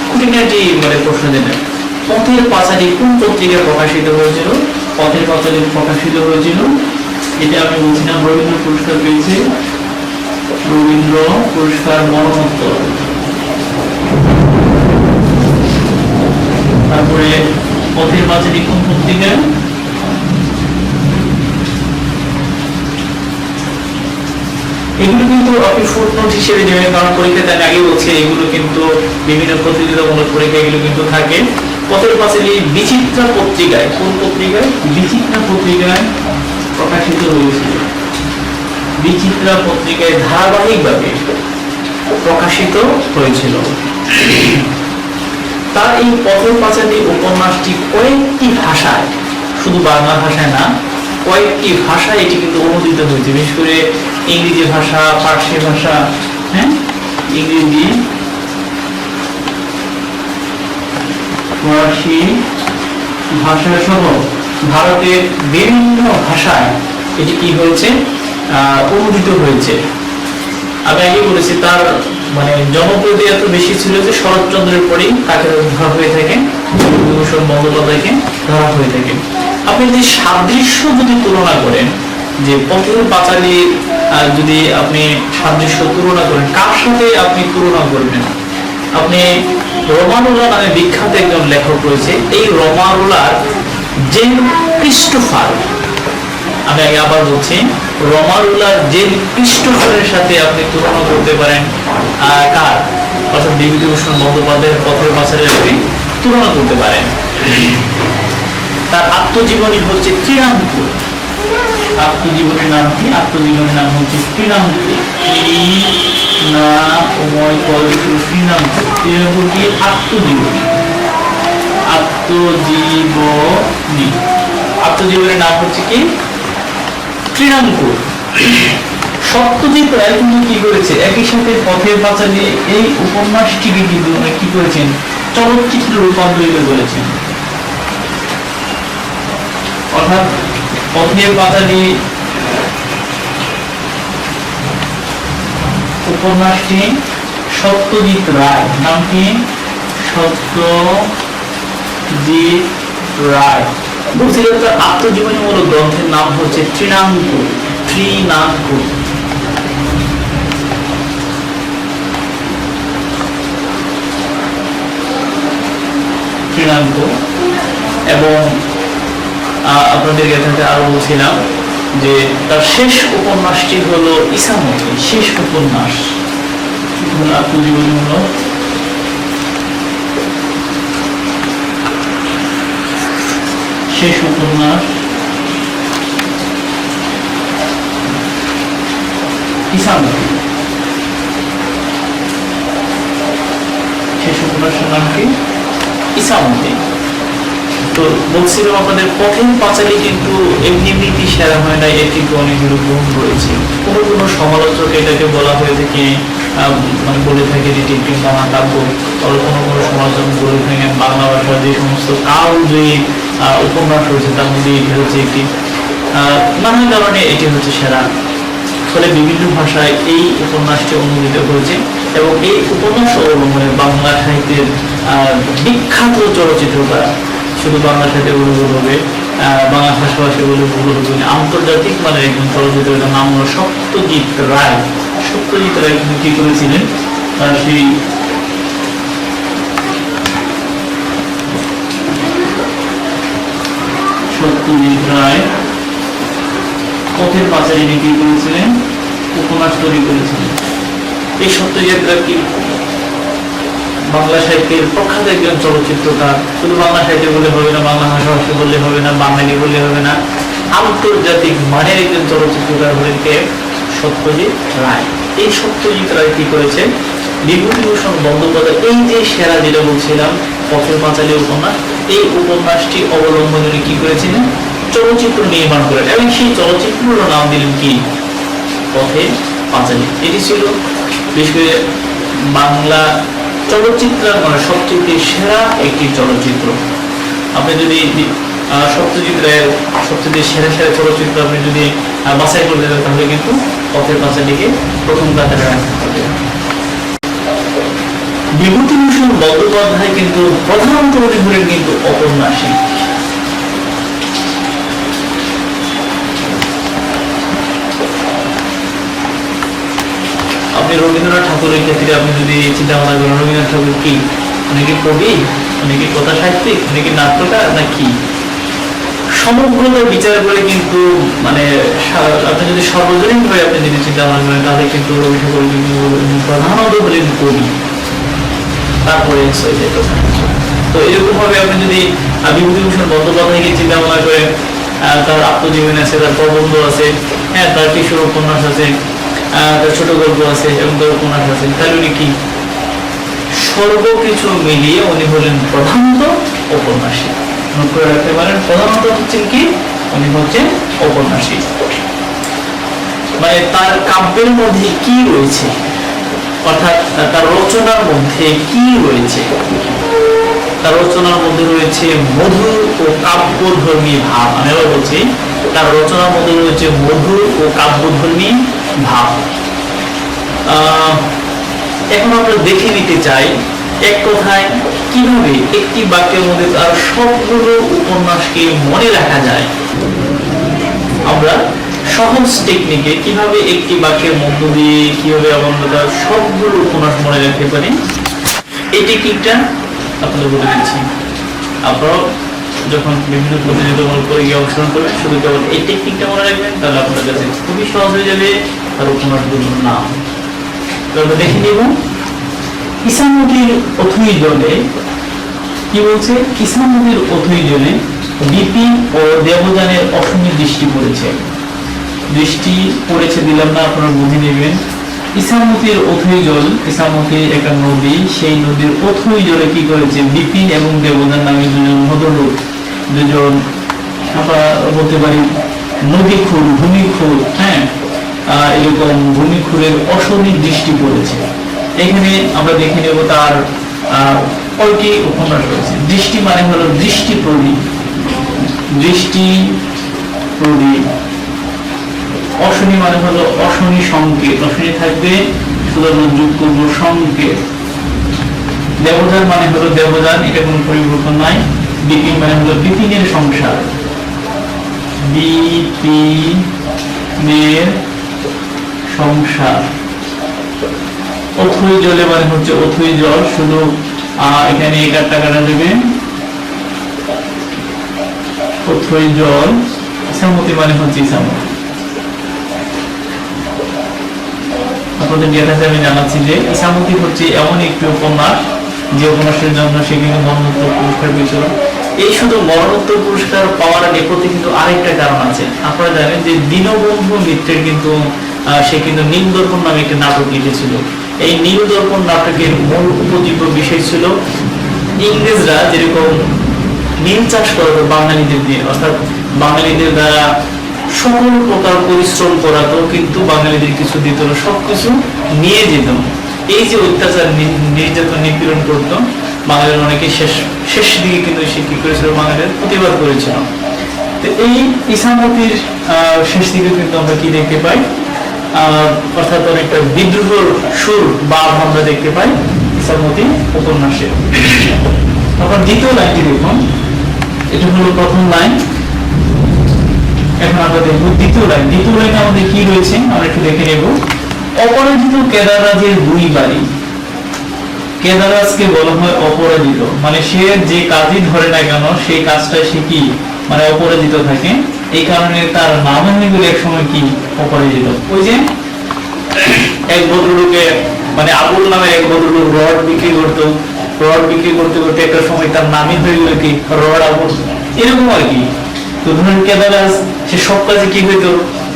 খুঁটিনাটি প্রশ্ন দেবেন। পথের পাঁচালী কোন পত্রিকায় প্রকাশিত হয়েছিল? পথের পাঁচালী প্রকাশিত হয়েছিল, এটা আমি বলছিলাম, রবীন্দ্র পুরস্কার পেয়েছে। রবীন্দ্র পুরস্কার মরণোত্তর। তারপরে পথের পাঁচালী কোন পত্রিকায়? এগুলো কিন্তু আপনি ফুটনোট হিসেবে নেবেন, কারণ পরীক্ষাতে আমি আগে বলছি এগুলো কিন্তু বিভিন্ন প্রতিযোগিতামূলক পরীক্ষা এগুলো কিন্তু থাকে। পথের পাঁচালী বিচিত্রা পত্রিকায়, কোন পত্রিকায়? বিচিত্রা পত্রিকায় প্রকাশিত হয়েছিল। বিচিত্রা পত্রিকায় ধারাবাহিকভাবে প্রকাশিত হয়েছিল। তার এই পথের পাঁচালী উপন্যাসটি কয়েকটি ভাষায়, শুধু বাংলা ভাষায় না, কয়েকটি ভাষায় এটি কিন্তু অনুদিত হয়েছে। বিশেষ করে ইংরেজি ভাষা, ফার্সি ভাষা, হ্যাঁ, ইংরেজি, ফরাসি ভাষা সহ ভারতের বিভিন্ন ভাষায় এটি কি হয়েছে? অনুদিত হয়েছে। আমি আগে বলেছি তার জনপ্রিয়তা এত বেশি ছিল যে শরৎচন্দ্রের পরেই তাকে ধরা হয়ে থাকে, বিভূতিভূষণ বন্দ্যোপাধ্যায়কে ধরা হয়ে থাকে। আপনি যদি সাদৃশ্য যদি তুলনা করেন, যে পথের পাঁচালী যদি আপনি সাদৃশ্য তুলনা করেন, কার সাথে আপনি তুলনা করবেন? আপনি রোমানুলা নামে বিখ্যাত একজন লেখক রয়েছে, এই রোমানুলার যে ক্রিস্টোফার, আমি আগে আবার বলছি, রোমানুলার যে ক্রিস্টোফারের সাথে আপনি তুলনা করতে পারেন কার? অর্থাৎ বিভূতিভূষণ বন্দ্যোপাধ্যায়ের পথের পাঁচালী আপনি তুলনা করতে পারেন। তার আত্মজীবনী হচ্ছে ত্রিনাঙ্কুর। আত্মজীবনের নাম কি? আত্মজীবনের নাম হচ্ছে তৃণাঙ্কুর। তৃণাঙ্কুর কি? আত্মজীবনী। আত্মজীবনী, আত্মজীবনের নাম হচ্ছে কি? তৃণাঙ্কুর। সত্যজিৎ রায় কিন্তু কি করেছে, একই সাথে পথের পাঁচালী এই উপন্যাসটিকে কিন্তু কি করেছেন, চলচ্চিত্রে রূপান্তরিত করেছেন। অর্থাৎ পথের পাঁচালী উপন্যাসটি সত্যজিৎ রায়, নাম কি? সত্যজিৎ রায়। বলছিল তার আত্মজীবনীমূলক গ্রন্থের নাম হচ্ছে তৃণাঙ্কুর। তৃণাঙ্কুর। তৃণাঙ্কুর। এবং আপনাদের কাছে আরো বলছিলাম যে তার শেষ উপন্যাসটি হলো ইসামতি। শেষ উপন্যাস আত্মজীবনীমূলক শেষ উপন্যাস ইসামতি। শেষ উপন্যাসের নাম কি? ইসামতি। তো বলছিলাম আপনাদের পথের পাঁচালী কিন্তু এমনিতেই সেরা হয় না, এর কিন্তু অনেকগুলো গুণ রয়েছে। কোনো সমালোচক এটাকে বলা হয়ে থাকে, মানে বলে থাকে যে এটি একটি মহাকাব্য। কোনো সমালোচক বলে থাকেন বাংলা ভাষার যে সমস্ত কালজয়ী উপন্যাস রয়েছে তার মধ্যে এটি হচ্ছে একটি, নানা কারণে এটি হচ্ছে সেরা। ফলে বিভিন্ন ভাষায় এই উপন্যাসটি অনুদিত হয়েছে এবং এই উপন্যাস অবলম্বনে বাংলা সাহিত্যের বিখ্যাত চলচ্চিত্রটা, শুধু বাংলা সাহিত্যে বলে ভুল হবে, বাংলা ভাষাভাষী বলে ভুল হবে, আন্তর্জাতিক মানের একজন চলচ্চিত্রের নাম হলো সত্যজিৎ রায়। সত্যজিৎ রায় কিন্তু কি করেছিলেন, সেই সত্যজিৎ রায় পথের পাঁচালী কি করেছিলেন, উপন্যাস তৈরি করেছিলেন। এই সত্যজিৎ রায় কি বাংলা সাহিত্যের প্রখ্যাত একজন চলচ্চিত্রকার। শুধু বাংলা সাহিত্য বললে হবে না, বাংলা ভাষাভাষী বললে হবে না, বাঙালি বললে হবে না, আন্তর্জাতিক মানের একজন চলচ্চিত্রকার হলেন কে? সত্যজিৎ রায়। এই সত্যজিৎ রায় কি করেছেন, বিভূতিভূষণ বন্দ্যোপাধ্যায় এই যে সেরা যেটা বলছিলাম পথের পাঁচালী উপন্যাস, এই উপন্যাসটি অবলম্বনে কি করেছিলেন, চলচ্চিত্র নির্মাণ করেন এবং সেই চলচ্চিত্রের নাম দিলেন কি? পথের পাঁচালী। এটি ছিল বিশেষ করে বাংলা চলচ্চিত্র মানে সবচেয়ে সেরা একটি চলচ্চিত্র। আপনি যদি সত্যজিৎ রায়ের সবচেয়ে সেরা সেরা চলচ্চিত্র আপনি যদি বাছাই করতে চান তাহলে কিন্তু পথের পাঁচালীকে প্রথম কাতারে রাখতে হবে। বিভূতিভূষণ বন্দ্যোপাধ্যায় কিন্তু প্রধানত হলেন কিন্তু ঔপন্যাসিক। আপনি রবীন্দ্রনাথ ঠাকুরের ক্ষেত্রে আপনি যদি চিন্তা ভাবনা করেন, রবীন্দ্রনাথ ঠাকুর কি? উনি কি কবি, উনি কি কথা সাহিত্যিক, উনি কি নাট্যকার নাকি? সমগ্রতা বিচার করে কিন্তু মানে আপনি যদি সর্বজনীন ভাবে আপনি যদি চিন্তা ভাবনা করেন তাহলে কিন্তু রবি ঠাকুর কিন্তু প্রধানত হলেন কবি, তারপরে তো এরকম ভাবে আপনি যদি বিভূতিভূষণ বন্দ্যোপাধ্যায়কে চিন্তা ভাবনা করেন, তার আত্মজীবনী আছে, তার প্রবন্ধ আছে, হ্যাঁ, তার কিশোর উপন্যাস আছে, তার ছোট গল্প আছে এবং তার উপন্যাস আছে, তাহলে উনি কি সর্বকিছু মিলিয়ে উনি হলেন প্রধানত ঔপন্যাসিক। নোট করে রাখতে পারেন, প্রধানত হচ্ছেন কি? উনি হচ্ছেন ঔপন্যাসিক। মানে তার কাব্যের মধ্যে কি রয়েছে, অর্থাৎ তার রচনার মধ্যে কি রয়েছে? তার রচনার মধ্যে রয়েছে মধুর ও কাব্যধর্মী ভাব। আমি আবার বলছি, তার রচনার মধ্যে রয়েছে মধুর ও কাব্যধর্মী ভাব। এখন আমরা দেখে নিতে চাই এক কথায় কিভাবে একটি বাক্যের মধ্যে তার সবগুলো উপন্যাসকে মনে রাখা যায়। আমরা সহজ টেকনিকে কিভাবে একটি বাক্যের মধ্য দিয়ে কিভাবে আমরা তার সবগুলো উপন্যাস মনে রাখতে পারি, এই টেকনিকটা আপনাদের বলে দিচ্ছি। আপনারা যখন বিভিন্ন প্রতিযোগিতামূলক পরীক্ষায় অংশগ্রহণ করবেন শুধু কেবল এই টেকনিকটা মনে রাখবেন, তাহলে আপনার কাছে খুবই সহজ হয়ে যাবে তার উপন্যাসগুলোর নাম। আমরা দেখে নিব ইসামতির অথৈজনে কি বলছে। ইসামতির অথৈজনে বিপিন ও দেবযানের অসীম দৃষ্টি পড়েছে। দৃষ্টি পড়েছে দিলাম না, আপনারা বুঝে নেবেন। ইসামতির অথই জল, ইসামতি একটা নদী, সেই নদীর অথই জলে কি করেছে বিপিন এবং দেবদান নামে দুজন ভদ্রলোক, দুজন আমরা বলতে পারি নদীখুর ভূমিখুর, হ্যাঁ এরকম ভূমিখুরের অশনির দৃষ্টি পড়েছে। এখানে আমরা দেখে নেব তার কয়টি উপন্যাস রয়েছে। দৃষ্টি মানে হলো দৃষ্টি প্রদীপ, দৃষ্টি প্রদীপ। অশনি মানে হলো অশনি সংকেত, অশনি থাকবে সুতরাং যোগ করব সংকেত। দেবদান মানে হলো দেবদান, এটা কোনো পরিবর্তন নাই। বিপিন মানে হলো বিপিনের সংসার, বিপিনের সংসার। অথই জলে মানে হচ্ছে অথই জল, শুধু এখানে একারটা কাটা দেবে, অথই জল। ইসামতি মানে হচ্ছে ইসামতি। আপনাদের জ্ঞাতাতে আমি জানাচ্ছি যে ইসামতি হচ্ছে এমন একটি উপন্যাস যে উপন্যাসের জন্য সে কিন্তু মরণোত্তর পুরস্কার পেয়েছিল। এই শুধু মরণোত্তর পুরস্কার পাওয়ার নেপথ্যে কিন্তু আরেকটা কারণ আছে। আপনারা জানেন যে দীনবন্ধু মিত্রের কিন্তু সে কিন্তু নীল দর্পণ নামে একটি নাটক লিখেছিল। এই নীল দর্পণ নাটকের মূল উপজীব্য বিষয় ছিল ইংরেজরা যেরকম নীল চাষ করতো বাঙালিদের দিয়ে, অর্থাৎ বাঙালিদের দ্বারা সকল প্রকার পরিশ্রম করাতো, কিন্তু বাঙালিদের কিছু দিত না, সবকিছু নিয়ে যেত। এই যে অত্যাচার নির্যাতন নিপীড়ন করতো, বাঙালির অনেকে শেষ দিকে কিন্তু সে কি করেছিল, বাঙালির প্রতিবাদ করেছিল। তো এই ইসামতির শেষ দিকে কিন্তু আমরা কি দেখতে পাই, অর্থাৎ অনেকটা বিদ্রোহের সুর বা আমরা দেখতে পাই ইসামতি উপন্যাসে। তারপর দ্বিতীয় লাইনটি দেখুন, এটা হলো প্রথম লাইন। এখন আমরা দেখবো দ্বিতীয় লাইন। দ্বিতীয় লাইনে আমাদের কি রয়েছে আমরা একটু দেখে নেব। অপরাজিত কেদাররাজের দুই বাড়ি। কেদাররাজকে বলা হয় অপরাজিত, মানে সে যে কাজই ধরে না কেন সেই কাজটাই সে কি মানে অপরাজিত থাকে। এই কারণে তার নাম হয়ে গেল এক সময় কি অপরাজিত। ওই যে এক ভদ্রলোকে মানে আবুল নামে এক ভদ্রলোক রড বিক্রি করতো, রড বিক্রি করতে করতে একটা সময় তার নামই হয়ে গেল কি রড আবুল, এরকম আর কি। তো ধরুন কেদাররাজ সে সব কাজে কি হইতো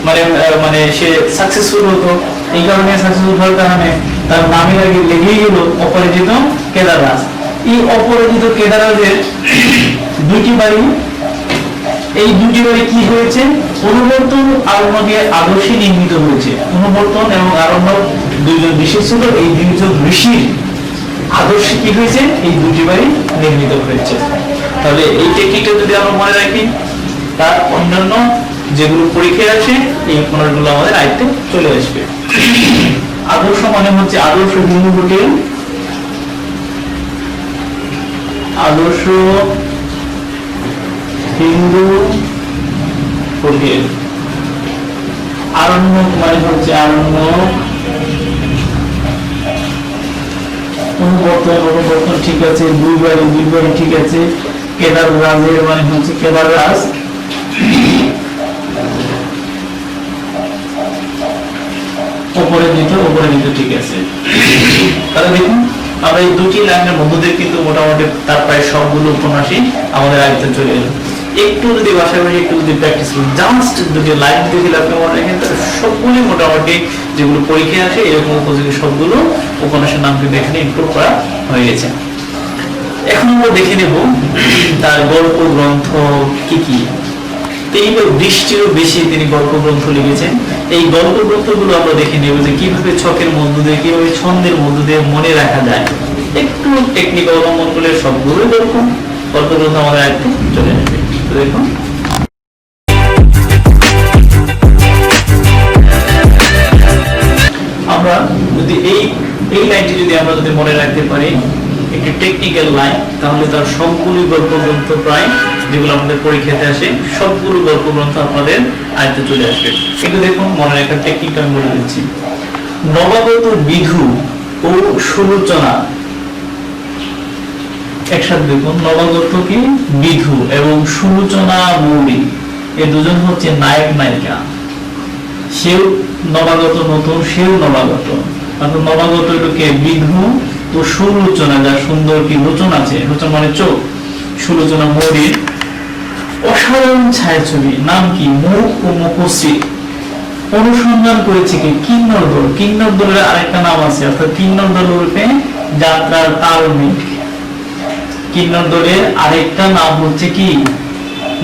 মানে মানে সে সাকসেসফুল হতো, এই কারণে সাকসেসফুল হওয়ার কারণে তার নামের আগে লেগেই গেল অপরাজিত কেদাররাজ। এই অপরাজিত কেদাররাজের দুইটি বাড়ি, এই দুটি বাড়ি কি হয়েছে অনুবর্তন আরণ্যকে আদর্শে নির্মিত হয়েছে। অনুবর্তন এবং আরণ্য দুইজন ঋষি ছিল, এই দুইজন ঋষির আদর্শে কি হয়েছে এই দুটি বাড়ি নির্মিত হয়েছে। তাহলে এই টেকনিকটা যদি আমরা মনে রাখি, তার অন্যান্য যেগুলো পরীক্ষায় আছে এই উপন্যাসগুলো আমাদের আয়ত্তে চলে আসবে। আদর্শ মানে হচ্ছে আদর্শ হিন্দু হোটেল, আদর্শ হিন্দু হোটেল। আরণ্য মানে হচ্ছে আরণ্য, অনুবর্তন অনুবর্তন ঠিক আছে, দুই বাড়ি ঠিক আছে। কেদার রাজের মানে হচ্ছে কেদার রাজ। অপরাজিত ঠিক আছে। তাহলে দেখুন আমরা এই দুটি লাইনের মধ্যে কিন্তু মোটামুটি তার প্রায় সবগুলো উপন্যাসই আমাদের আয়ত্তে চলে এলো। একটু যদি বাসায় বসে একটু যদি প্র্যাকটিস করুন, জাস্ট দুটি লাইন দেখে আপনি মনে রাখেন তাহলে সবগুলি মোটামুটি যেগুলো পরীক্ষায় আসে এরকম উপযোগী সবগুলো উপন্যাসের নাম কিন্তু এখানে ইনক্লুড করা হয়ে গেছে। এখন আমরা দেখে নেব তার গল্প গ্রন্থ কি কি। এইবার 20টিরও বেশি তিনি গল্প গ্রন্থ লিখেছেন। এই গল্প গ্রন্থগুলো আমরা দেখে নেব যে কিভাবে ছকের মধ্য দিয়ে, কিভাবে ছন্দের মধ্য দিয়ে মনে রাখা যায়। একটু টেকনিক অবলম্বন করলে সবগুলো গল্প গ্রন্থ আমাদের আয়ত্তে চলে আসবে। তো দেখুন আমরা যদি এই লাইনটি যদি আমরা যদি মনে রাখতে পারি, একটি টেকনিক্যাল লাইন, তাহলে তার সবগুলো গল্প গ্রন্থ প্রায় যেগুলো আমাদের পরীক্ষাতে আসে সবগুলো গল্প গ্রন্থ আপনাদের আয়ত্তে চলে আসবে। কিন্তু দেখুন মনে রাখার টেকনিকটা আমি বলে দিচ্ছি। নবাগত বিধু ও সুলোচনা, একসাথে দেখুন নবাগত কি বিধু এবং সুলোচনা মৌলিক, এই দুজন হচ্ছে নায়ক নায়িকা। সেও নবাগত নতুন, সেও নবাগত, অর্থাৎ নবাগত এটাকে বিধু ও সুলোচনা, যার সুন্দর কি লোচন আছে, লোচন মানে চোখ, সুলোচনা মৌলিক অসাধারণ ছায়াছবি। নাম কি মুখ ও মুখশ্রী, অনুসন্ধান করেছে কি কিন্নর দল। কিন্নর দলের আরেকটা নাম আছে, অর্থাৎ কিন্নর দল রূপে যাত্রার তালমেঘ। কিন্নর দলের আরেকটা নাম হচ্ছে কি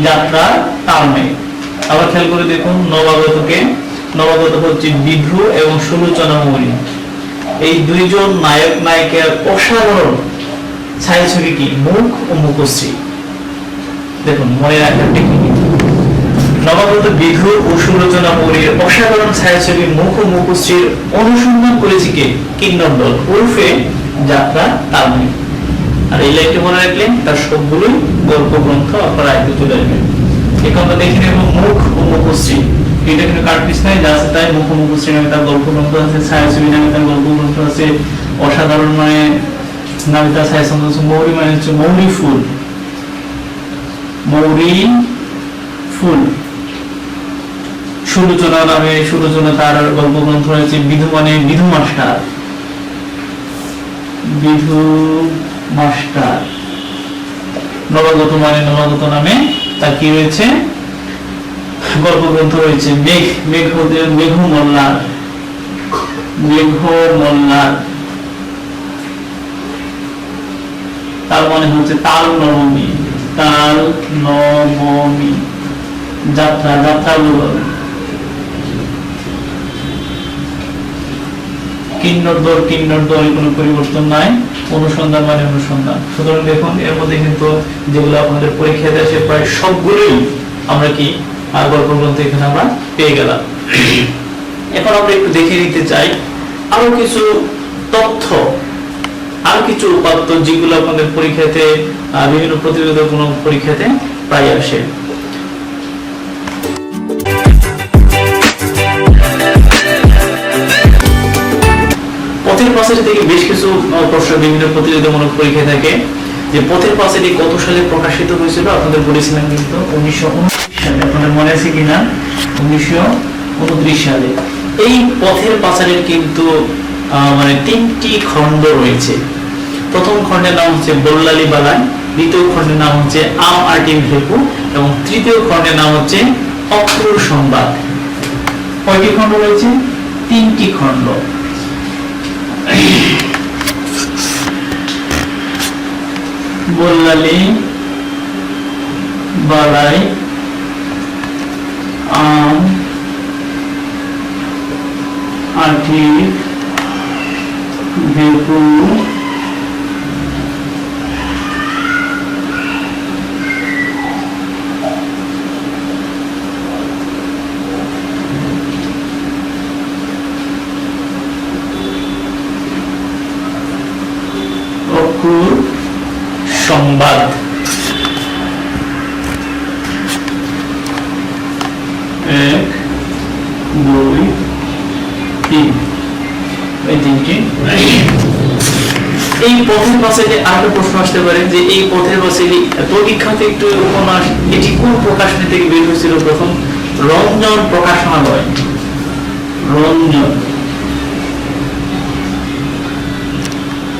যাত্রার তালমেঘ। আবার খেয়াল করে দেখুন নবাগতকে, নবাগত হচ্ছে বিধু এবং সুলোচনা মৌরি। এই দুইজন নায়ক নায়িকার অসাধারণ ছায়াছবি কি মুখ ও মুখশ্রী। দেখুন মনে রাখার টেকনিক, নবাগত বিধু ও সুলোচনা মৌরির অসাধারণ ছায়াছবি মুখ ও মুখশ্রীর অনুসন্ধান করেছে কে কিন্নর দল উর্ফে যাত্রা তালমেঘ। আর এই লাইনটি মনে রাখলেন তার সবগুলোই গল্প গ্রন্থ আপনারা আয়ত্তে চলে আসবেন। এখন আমরা দেখে নেব মুখ ও মুখশ্রী। এটা কিন্তু কার্পিস নাই, যা আছে তাই। মুখ ও মুখশ্রী নামে তার গল্প গ্রন্থ আছে, ছায়াছবি নামে তার গল্প গ্রন্থ আছে, অসাধারণ মানে নামে তার ছায়াছন্দ আছে, মৌরি মানে হচ্ছে মৌরি ফুল, মৌরি ফুল। সুলোচনা নামে, সুলোচনা তার গল্প গ্রন্থ রয়েছে। বিধু মানে বিধু মাস্টার, বিধু মাস্টার। নবাগত মানে নবাগত নামে তার কি রয়েছে গল্প গ্রন্থ রয়েছে। মেঘ, মেঘ হতে মেঘ মোল্লার, মেঘ মোল্লার তার মানে হচ্ছে তাল নবমী, তাল নবমী। যাত্রা, যাত্রা বলল। কিন্নর দল, কিন্নর দল কোনো পরিবর্তন নাই, অনুসন্ধান মানে অনুসন্ধান। সুতরাং দেখুন এর মধ্যে কিন্তু যেগুলো আপনাদের পরীক্ষাতে আসে প্রায় সবগুলোই আমরা কি গল্প গ্রন্থ এখানে আমরা পেয়ে গেলাম। এখন আমরা একটু দেখে নিতে চাই আরো কিছু তথ্য, আর কিছু উপাত্ত যেগুলো আপনাদের পরীক্ষাতে বিভিন্ন প্রতিবেদনমূলক পরীক্ষাতে প্রায় আসে। পথের পাঁচালী থেকে বেশ কিছু প্রশ্ন বিভিন্ন প্রতিযোগিতামূলক পরীক্ষায় থাকে, যে পথের পাঁচালী কত সালে প্রকাশিত হয়েছিল। আপনাদের বলেছিলাম কিন্তু 1929 সালে, আপনাদের মনে আছে কিনা 1929 সালে। এই পথের পাঁচালীর কিন্তু মানে 3টি খণ্ড রয়েছে। প্রথম খণ্ডের নাম হচ্ছে বল্লালী বালাই, দ্বিতীয় খণ্ডের নাম হচ্ছে আম আর্টিম ভেপু এবং তৃতীয় খণ্ডের নাম হচ্ছে অক্রূর সংবাদ। কয়টি খণ্ড রয়েছে? 3টি খণ্ড। বল্লালী বালাই, আম আর্টিম ভেপু সংবাদ। এক, দুই, তিন, এই তিনটি। এই পথের পাঁচালী আরেকটা প্রশ্ন আসতে পারে যে এই পথের পাঁচালী এত বিখ্যাত একটু উপন্যাস, এটি কোন প্রকাশনী থেকে বের হয়েছিল প্রথম? রঞ্জন প্রকাশনালয়, রঞ্জন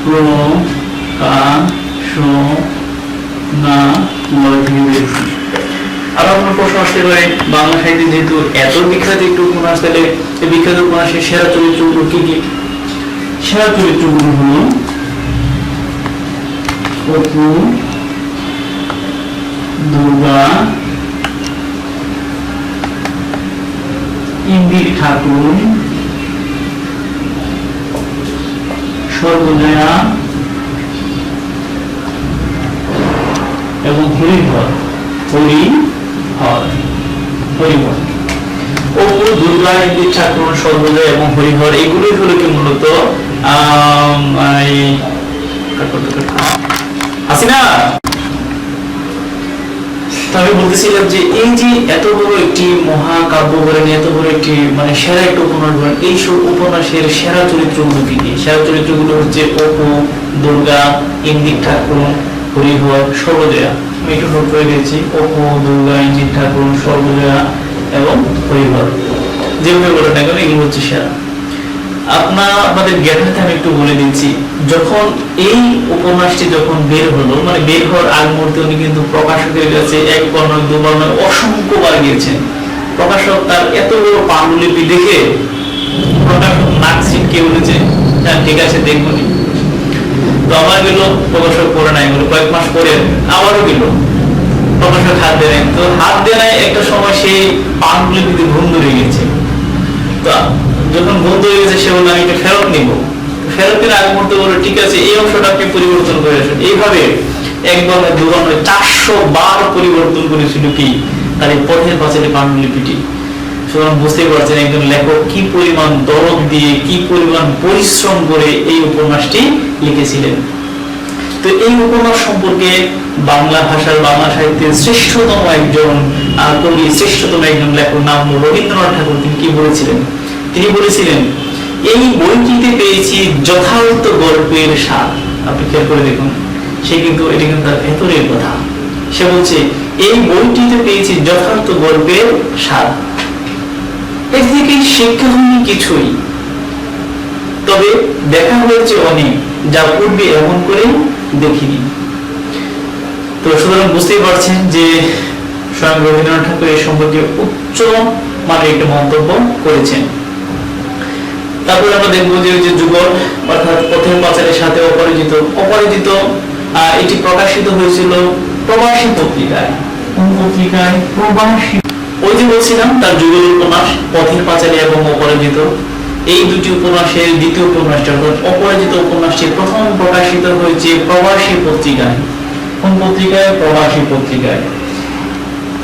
প্রকাশনালয় থেকে বের হয়েছে। আর আপনার প্রশ্ন আসতে পারে বাংলা সাহিত্যে যেহেতু এত বিখ্যাত একটু উপন্যাস, তাহলে এই বিখ্যাত উপন্যাসের সেরা চরিত্রগুলো কি কি? সেরা চরিত্রগুলো হলো অপু, দুর্গা, ইন্দির ঠাকুর, সর্বজয়া এবং হরিহর। হরিহর, অপু, দুর্গা, ইন্দির ঠাকুর, সর্বজয়া এবং হরিহর, এগুলোই হলো কি মূলত হাসিনা। তবে বলতেছিলাম যে এই যে এত বড় একটি মহাকাব্য বলেন, এত বড় একটি মানে সেরা একটা উপন্যাস বলেন, এই সব উপন্যাসের সেরা চরিত্রগুলো কি কি? সেরা চরিত্রগুলো হচ্ছে অপু, দুর্গা, ইন্দির ঠাকুর, হরিহর, সর্বজয়া। আমি একটু নোট করে দিয়েছি, অপু, দুর্গা, ইন্দির ঠাকুর, সর্বজয়া এবং হরিহর। যেভাবে বলে না কেন এগুলো হচ্ছে সেরা। আপনাদের জ্ঞাতার্থে আমি একটু বলে দিচ্ছি, যখন এই উপন্যাসটি যখন বের হলো, মানে বের হওয়ার আগ মুহূর্তে উনি কিন্তু প্রকাশকের কাছে একবার নয় দুবার নয় অসংখ্যবার গিয়েছেন, প্রকাশক তার এত বড় পাণ্ডুলিপি দেখে প্রকাশক নাক ছিটকে বলেছে, হ্যাঁ ঠিক আছে দেখবনি। তো আবার গেল, প্রকাশক পড়ে নাই, বলে কয়েক মাস পরে আবারও গেল, প্রকাশক হাত দেয় নাই। তো হাত দেয় নাই, একটা সময় সেই পাণ্ডুলিপিতে ঘুম ধরে গেছে। তো যখন ঘুম ধরে গেছে, সে বলল আমি এটা ফেরত নিব। ফেরত দিন আগে মুহূর্তে বললো ঠিক আছে এই অংশটা আপনি পরিবর্তন করে আসুন। এইভাবে একবার নয় দুবার নয় 400 বার পরিবর্তন করেছিল কি তার এই পথের পাঁচালী পাণ্ডুলিপিটি। সুতরাং বুঝতেই পারছেন একজন লেখক কি পরিমাণ দরদ দিয়ে, কি পরিমাণ পরিশ্রম করে এই উপন্যাসটি লিখেছিলেন। তো এই উপন্যাস সম্পর্কে বাংলা ভাষার, বাংলা সাহিত্যের শ্রেষ্ঠতম একজন কবি, শ্রেষ্ঠতম একজন লেখক নাম রবীন্দ্রনাথ ঠাকুর, তিনি কি বলেছিলেন? তিনি বলেছিলেন এই বইটিতে পেয়েছি যথার্থ গল্পের স্বাদ। আপনি খেয়াল করে দেখুন, সে কিন্তু এটা কিন্তু তার ভেতরের কথা। সে বলছে এই বইটিতে পেয়েছি যথার্থ গল্পের স্বাদ, এর থেকে শিক্ষা হয়নি কিছুই, তবে দেখা হয়েছে অনেক যা পূর্বে এমন করে দেখিনি। তো সুতরাং বুঝতেই পারছেন যে স্বয়ং রবীন্দ্রনাথ ঠাকুর এই সম্পর্কে উচ্চ মানের একটা মন্তব্য করেছেন। তারপরে আমরা দেখবো যে যুগল অর্থাৎ পথের পাঁচালীর সাথে অপরাজিত। অপরাজিত এটি প্রকাশিত হয়েছিল প্রবাসী পত্রিকায়। কোন পত্রিকায়? প্রবাসী। ওই যে বলছিলাম তার যুগল উপন্যাস পথের পাঁচালী এবং অপরাজিত, এই দুটি উপন্যাসের দ্বিতীয় উপন্যাসটি অর্থাৎ অপরাজিত উপন্যাসটি প্রথম প্রকাশিত হয়েছে প্রবাসী পত্রিকায়। কোন পত্রিকায়? প্রবাসী পত্রিকায়।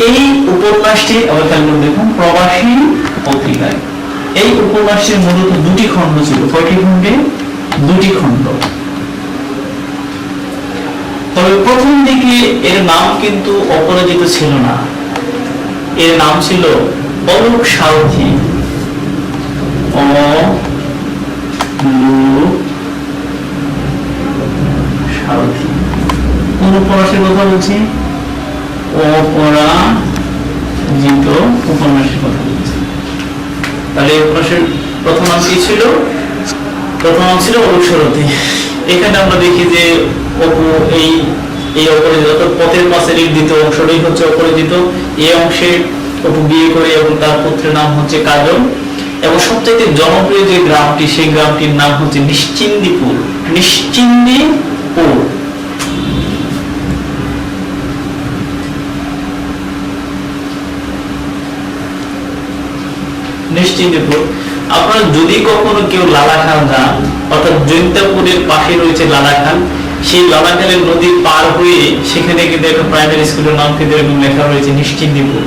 এই উপন্যাসটি আবার খেয়াল করে দেখুন, প্রবাসী পত্রিকায়। এই উপন্যাসের মূলত দুটি খণ্ড ছিল। কয়টি খণ্ডে? দুটি খণ্ড। তবে প্রথম দিকে এর নাম কিন্তু অপরাজিত ছিল না, এর নাম ছিল অলোক সারথি। সারথি। কোন উপন্যাসের কথা বলছি? অপরাজিত উপন্যাসের কথা বলছি। তাহলে এই উপন্যাসের প্রথম নাম কি ছিল? প্রথম নাম ছিল অলোক সারথি। এখানে আমরা দেখি যে অপু এই অপরাজিত অর্থাৎ পথের পাঁচালীর দ্বিতীয় অংশটাই হচ্ছে অপরাজিত। এই অংশে অপু বিয়ে করে এবং তার পুত্রের নাম হচ্ছে কাজল, এবং সবচেয়ে জনপ্রিয় যে গ্রামটি, সেই গ্রামটির নাম হচ্ছে নিশ্চিন্দিপুর। নিশ্চিন্দিপুর। নিশ্চিন্দিপুর। আপনারা যদি কখনো কেউ লালাখাল যান, অর্থাৎ জৈন্তাপুরের পাশে রয়েছে লালাখাল, সেই লালাখালের নদী পার হয়ে সেখানে কিন্তু একটা প্রাইমারি স্কুলের নাম কিন্তু এরকম লেখা রয়েছে নিশ্চিন্দিপুর।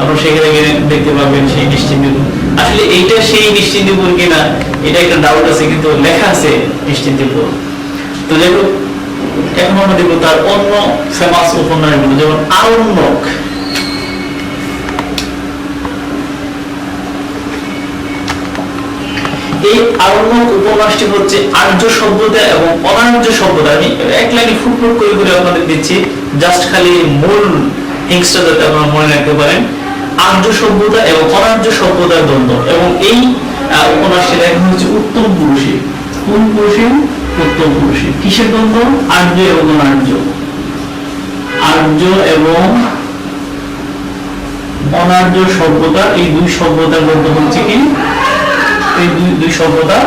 আপনারা সেখানে গিয়ে দেখতে পাবেন সেই নিশ্চিন্দিপুর। আসলে এইটা সেই নিশ্চিন্দিপুর কিনা এটা একটা ডাউট আছে, কিন্তু লেখা আছে নিশ্চিন্দিপুর। তো দেখো এখন আমরা দেখবো তার অন্য ফেমাস উপন্যাসগুলো, যেমন আরণ্যক। এই আরণ্যক উপন্যাসটি হচ্ছে আর্য সভ্যতা এবং অনার্য সভ্যতা। আমি এক লাইনে ফুটফুট করে করে আপনাদের দিচ্ছি, জাস্ট খালি মূল থিংসটা যাতে আপনারা মনে রাখতে পারেন। আর্য সভ্যতা এবং অনার্য সভ্যতার দ্বন্দ্ব, এবং এই উপন্যাসটি লেখা হচ্ছে উত্তম পুরুষে। কোন পুরুষে? উত্তম পুরুষে। কিসের দ্বন্দ্ব? আর্য এবং অনার্য। আর্য এবং অনার্য সভ্যতা, এই দুই সভ্যতার দ্বন্দ্ব হচ্ছে কি? এই দুই সভ্যতার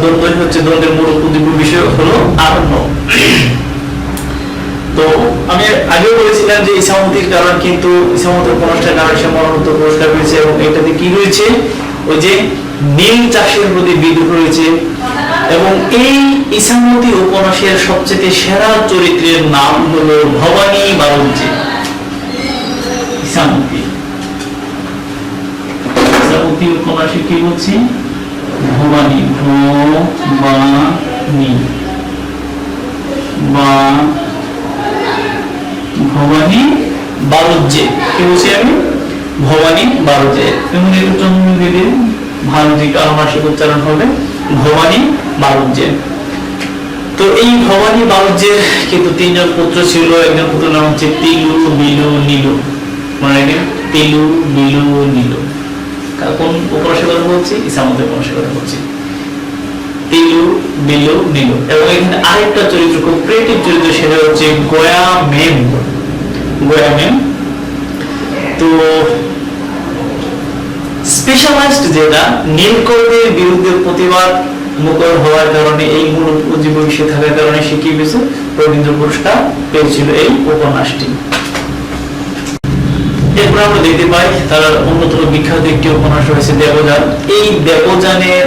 দ্বন্দ্বই হচ্ছে দ্বন্দ্বের মূল বিষয় হলো আরণ্যক। তো আমি আগেও বলেছিলাম যে ইসামতির কারণ কিন্তু ইসামতির উপন্যাসটার কারণে সে মরণোত্তর পুরস্কার পেয়েছে, এবং এটাতে কি রয়েছে? ওই যে নীল চাষের প্রতি বিদ্রোহ রয়েছে। এবং এই ইসামতি উপন্যাসের সবচেয়ে সেরা চরিত্রের নাম হলো ভবানী বারুজ্জে। ইসামতি উপন্যাসে কি বলছি? ভবানী। ভবানী বারুজ্জে। কি বলছি আমি? ভবানী বারুজ্জে। এবং একটু চন্দ্র দিদি ভালো যে কারমাসিক উচ্চারণ হবে ভবানী বারুজ্জে। তো এই ভবানী বারুজ্জের কিন্তু তিনজন পুত্র ছিল। একজন পুত্র নাম হচ্ছে তিলু, বিলু, নীলু। মনে রাখেন, তিলু, বিলু, নীলু। কোন উপন্যাসের কথা বলছি? ইসামতের উপন্যাসের কথা বলছি। তিলু, বিলু, নীলু। এবং এখানে আরেকটা চরিত্র, খুব ক্রিয়েটিভ চরিত্র, সেটা হচ্ছে গয়া মেম। গয়া মেম। তো স্পেশালাইজড যেটা নীলকরদের বিরুদ্ধে প্রতিবাদ মুখর হওয়ার কারণে, এই মূল উপজীব্য বিষয় থাকার কারণে সে কি পেয়েছে, রবীন্দ্র পুরস্কার পেয়েছিল এই উপন্যাসটি। এরপর আমরা দেখতে পাই তার অন্যতম বিখ্যাত একটি উপন্যাস রয়েছে দেবযান। এই দেবযানের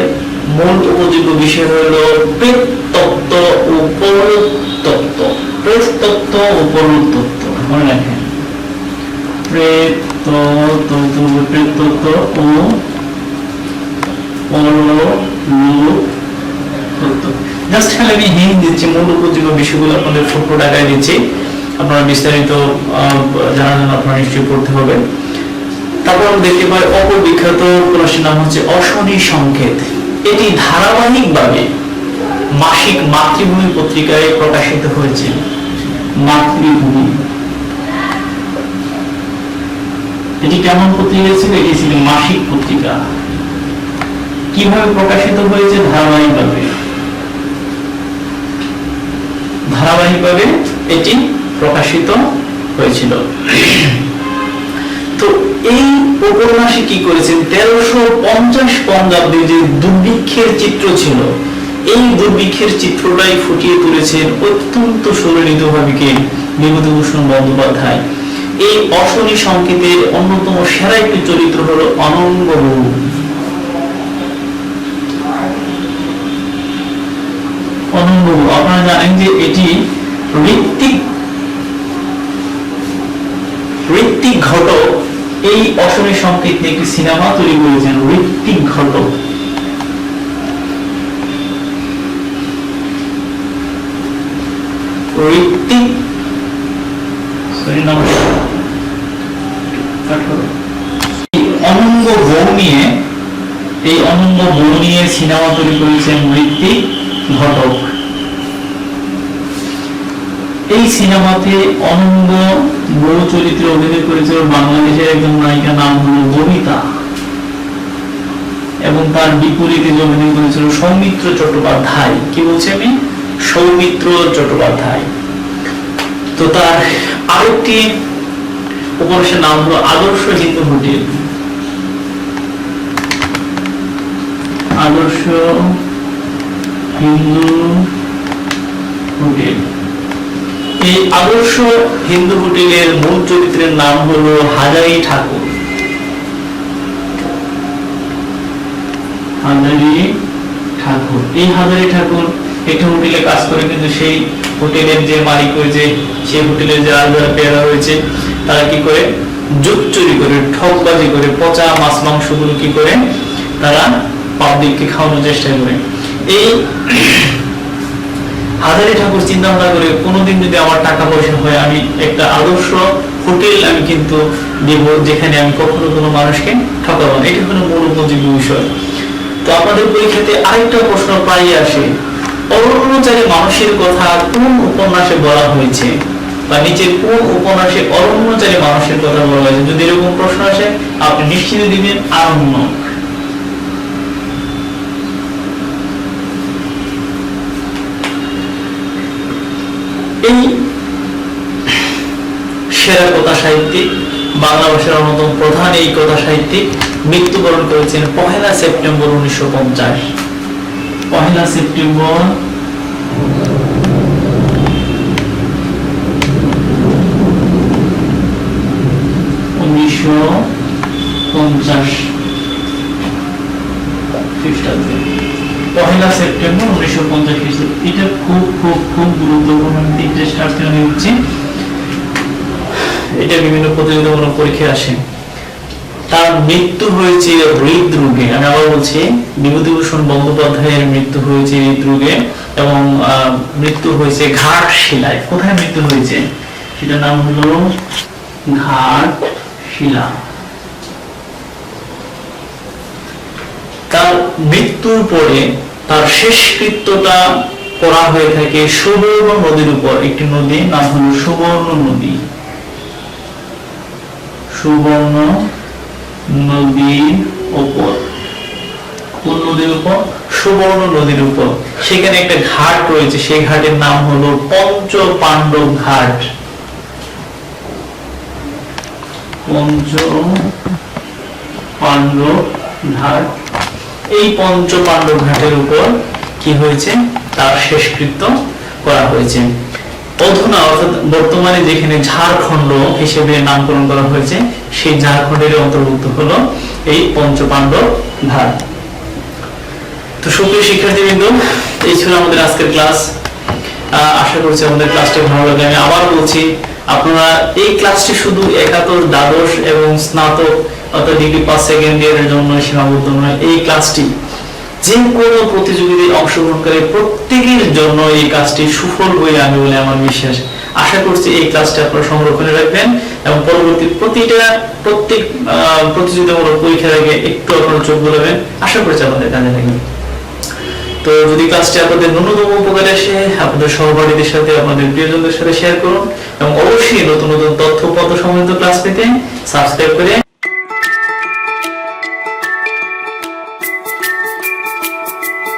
মূল উপজীব্য বিষয় হলো প্রেততত্ত্ব ও পরলোকতত্ত্ব। প্রেততত্ত্ব ও পরলোকতত্ত্ব মনে রাখেন, প্রেততত্ত্ব ও পরলোকতত্ত্ব। জাস্ট খালি আমি হিন্ট দিচ্ছি, মূল উপজীব্য বিষয়গুলো আপনাদের ছোট্ট টাকায় দিচ্ছি, আপনারা বিস্তারিত জানার জন্য আপনারা নিশ্চয়ই পড়তে হবে। তারপর আমরা দেখতে পাই অপর বিখ্যাত উপন্যাসের নাম হচ্ছে অশনি সংকেত। এটি ধারাবাহিকভাবে মাসিক মাতৃভূমি পত্রিকায় প্রকাশিত হয়েছে। মাতৃভূমি, এটি কেমন পত্রিকা ছিল? এটি ছিল মাসিক পত্রিকা। কিভাবে প্রকাশিত হয়েছে? ধারাবাহিকভাবে এটি প্রকাশিত হয়েছিল। তো এই উপন্যাসে কি করেছেন, 1350 বঙ্গাব্দে যে দুর্ভিক্ষের চিত্র ছিল, এই দুর্ভিক্ষের চিত্রটাই ফুটিয়ে তুলেছেন অত্যন্ত সুললিত ভাবে কে, বিভূতিভূষণ বন্দ্যোপাধ্যায়। এই অশনি সংকেতের অন্যতম সেরা একটি চরিত্র হলো অনঙ্গবাবু। অনঙ্গবাবু, আপনারা জানেন যে এটি ঋত্বিক ঘটক এই অশনি সংকেত নিয়ে একটি সিনেমা তৈরি করেছেন। ঋত্বিক ঘটক অনঙ্গ বউ নিয়ে, এই অনঙ্গ বউ নিয়ে সিনেমা তৈরি করেছেন ঋত্বিক ঘটক। এই সিনেমাতে অনঙ্গ বউ চরিত্রে অভিনয় করেছিল বাংলাদেশের একজন নায়িকা, নাম হলো ববিতা, এবং তার বিপরীতে অভিনয় করেছিল সৌমিত্র চট্টোপাধ্যায়। কি বলছি আমি? সৌমিত্র চট্টোপাধ্যায়। তো তার আরেকটি উপন্যাসের নাম হলো আদর্শ হিন্দু হোটেল। আদর্শ হিন্দু হোটেল। এই আদর্শ হিন্দু হোটেলের মূল চরিত্রের নাম হলো হাজারি ঠাকুর। এই হাজারি ঠাকুর একটি হোটেলে কাজ করে, কিন্তু সেই হোটেলের যে মালিক হয়েছে, সেই হোটেলের যে রাজা পেয়ারা রয়েছে, তারা কি করে, জুট চুরি করে, ঠকবাজি করে, পচা মাছ মাংস গুলো কি করে তারা পাবলিককে খাওয়ানোর চেষ্টা করে। এই হাজারি ঠাকুর চিন্তা ভাবনা করে, কোনোদিন যদি আমার টাকা পয়সা হয়, আমি একটা আদর্শ হোটেল আমি কিন্তু দেব, যেখানে আমি কখনো কোনো মানুষকে ঠকাবো না। এটা হলো মূল উপজীব্য বিষয়। তো আপনাদের পরীক্ষাতে আরেকটা প্রশ্ন প্রায়ই আসে, অরণ্যচারী মানুষের কথা কোন উপন্যাসে বলা হয়েছে, বা নিচের কোন উপন্যাসে অরণ্যচারী মানুষের কথা বলা হয়েছে? যদি এরকম প্রশ্ন আসে, আপনি নিশ্চিত দিবেন আরণ্যক। এই সেরা কথা সাহিত্যিক, বাংলা ভাষার অন্যতম প্রধান এই কথা সাহিত্যিক মৃত্যুবরণ করেছেন 1 সেপ্টেম্বর 1950। 1 সেপ্টেম্বর 1950 খ্রিস্টাব্দে। 1 সেপ্টেম্বর 1950 খ্রিস্টাব্দে। এটা খুব খুব খুব গুরুত্বপূর্ণ তিনটে স্টার্ট আমি হচ্ছে, এটা বিভিন্ন প্রতিযোগিতামূলক পরীক্ষায় আসে। তার মৃত্যু হয়েছে হৃদরোগে। আমি আবার বলছি, বিভূতিভূষণ বন্দ্যোপাধ্যায়ের মৃত্যু হয়েছে হৃদরোগে, এবং মৃত্যু হয়েছে ঘাটশিলায়। কোথায় মৃত্যু হয়েছে? সেটার নাম হলো ঘাটশিলা। তার মৃত্যুর পরে তার শেষকৃত্যটা করা হয়ে থাকে সুবর্ণ নদীর উপর। একটি নদী, নাম হলো সুবর্ণ নদী। সুবর্ণ নদীর উপর। কোন নদীর উপর? সুবর্ণ নদীর উপর। সেখানে একটা ঘাট রয়েছে, সেই ঘাটের নাম হলো পঞ্চ পাণ্ডব ঘাট। পঞ্চ পাণ্ডব ধার, এই পঞ্চ পাণ্ডব ঘাটের উপর কি হয়েছে, তার শেষকৃত্য করা হয়েছে। অধুনা অর্থাৎ বর্তমানে যেখানে ঝাড়খণ্ড হিসেবে নামকরণ করা হয়েছে, সেই ঝাড়খণ্ডের অন্তর্ভুক্ত হলো এই পঞ্চপাণ্ডব ধার। তো সুপ্রিয় শিক্ষার্থীবৃন্দ, এই ছিল আমাদের আজকের ক্লাস। আশা করছি আমাদের ক্লাসটি ভালো লাগে। আমি আবার বলছি, আপনারা এই ক্লাসটি শুধু একাদশ, দ্বাদশ এবং স্নাতক অর্থাৎ ডিগ্রি পাস সেকেন্ড ইয়ারের জন্য সীমাবদ্ধ নয়। এই ক্লাসটি যে কোনো প্রতিযোগিতায় অংশগ্রহণকারী প্রত্যেকের জন্য এই কাজটি সুফল বয়ে আনবে বলে আমার বিশ্বাস। আশা করছি এই ক্লাসটি আপনারা সংরক্ষণে রাখবেন এবং পরবর্তী প্রত্যেক প্রতিযোগিতামূলক পরীক্ষার আগে একটু আপনারা চোখ বোলাবেন। আশা করছি আপনাদের কাজে লাগবে। তো যদি ক্লাসটি আপনাদের ন্যূনতম উপকারে আসে, আপনাদের সহপাঠীদের সাথে, আপনাদের প্রিয়জনদের সাথে শেয়ার করুন এবং অবশ্যই নতুন নতুন তথ্য পত্র সম্বন্ধিত ক্লাস পেতে সাবস্ক্রাইব করে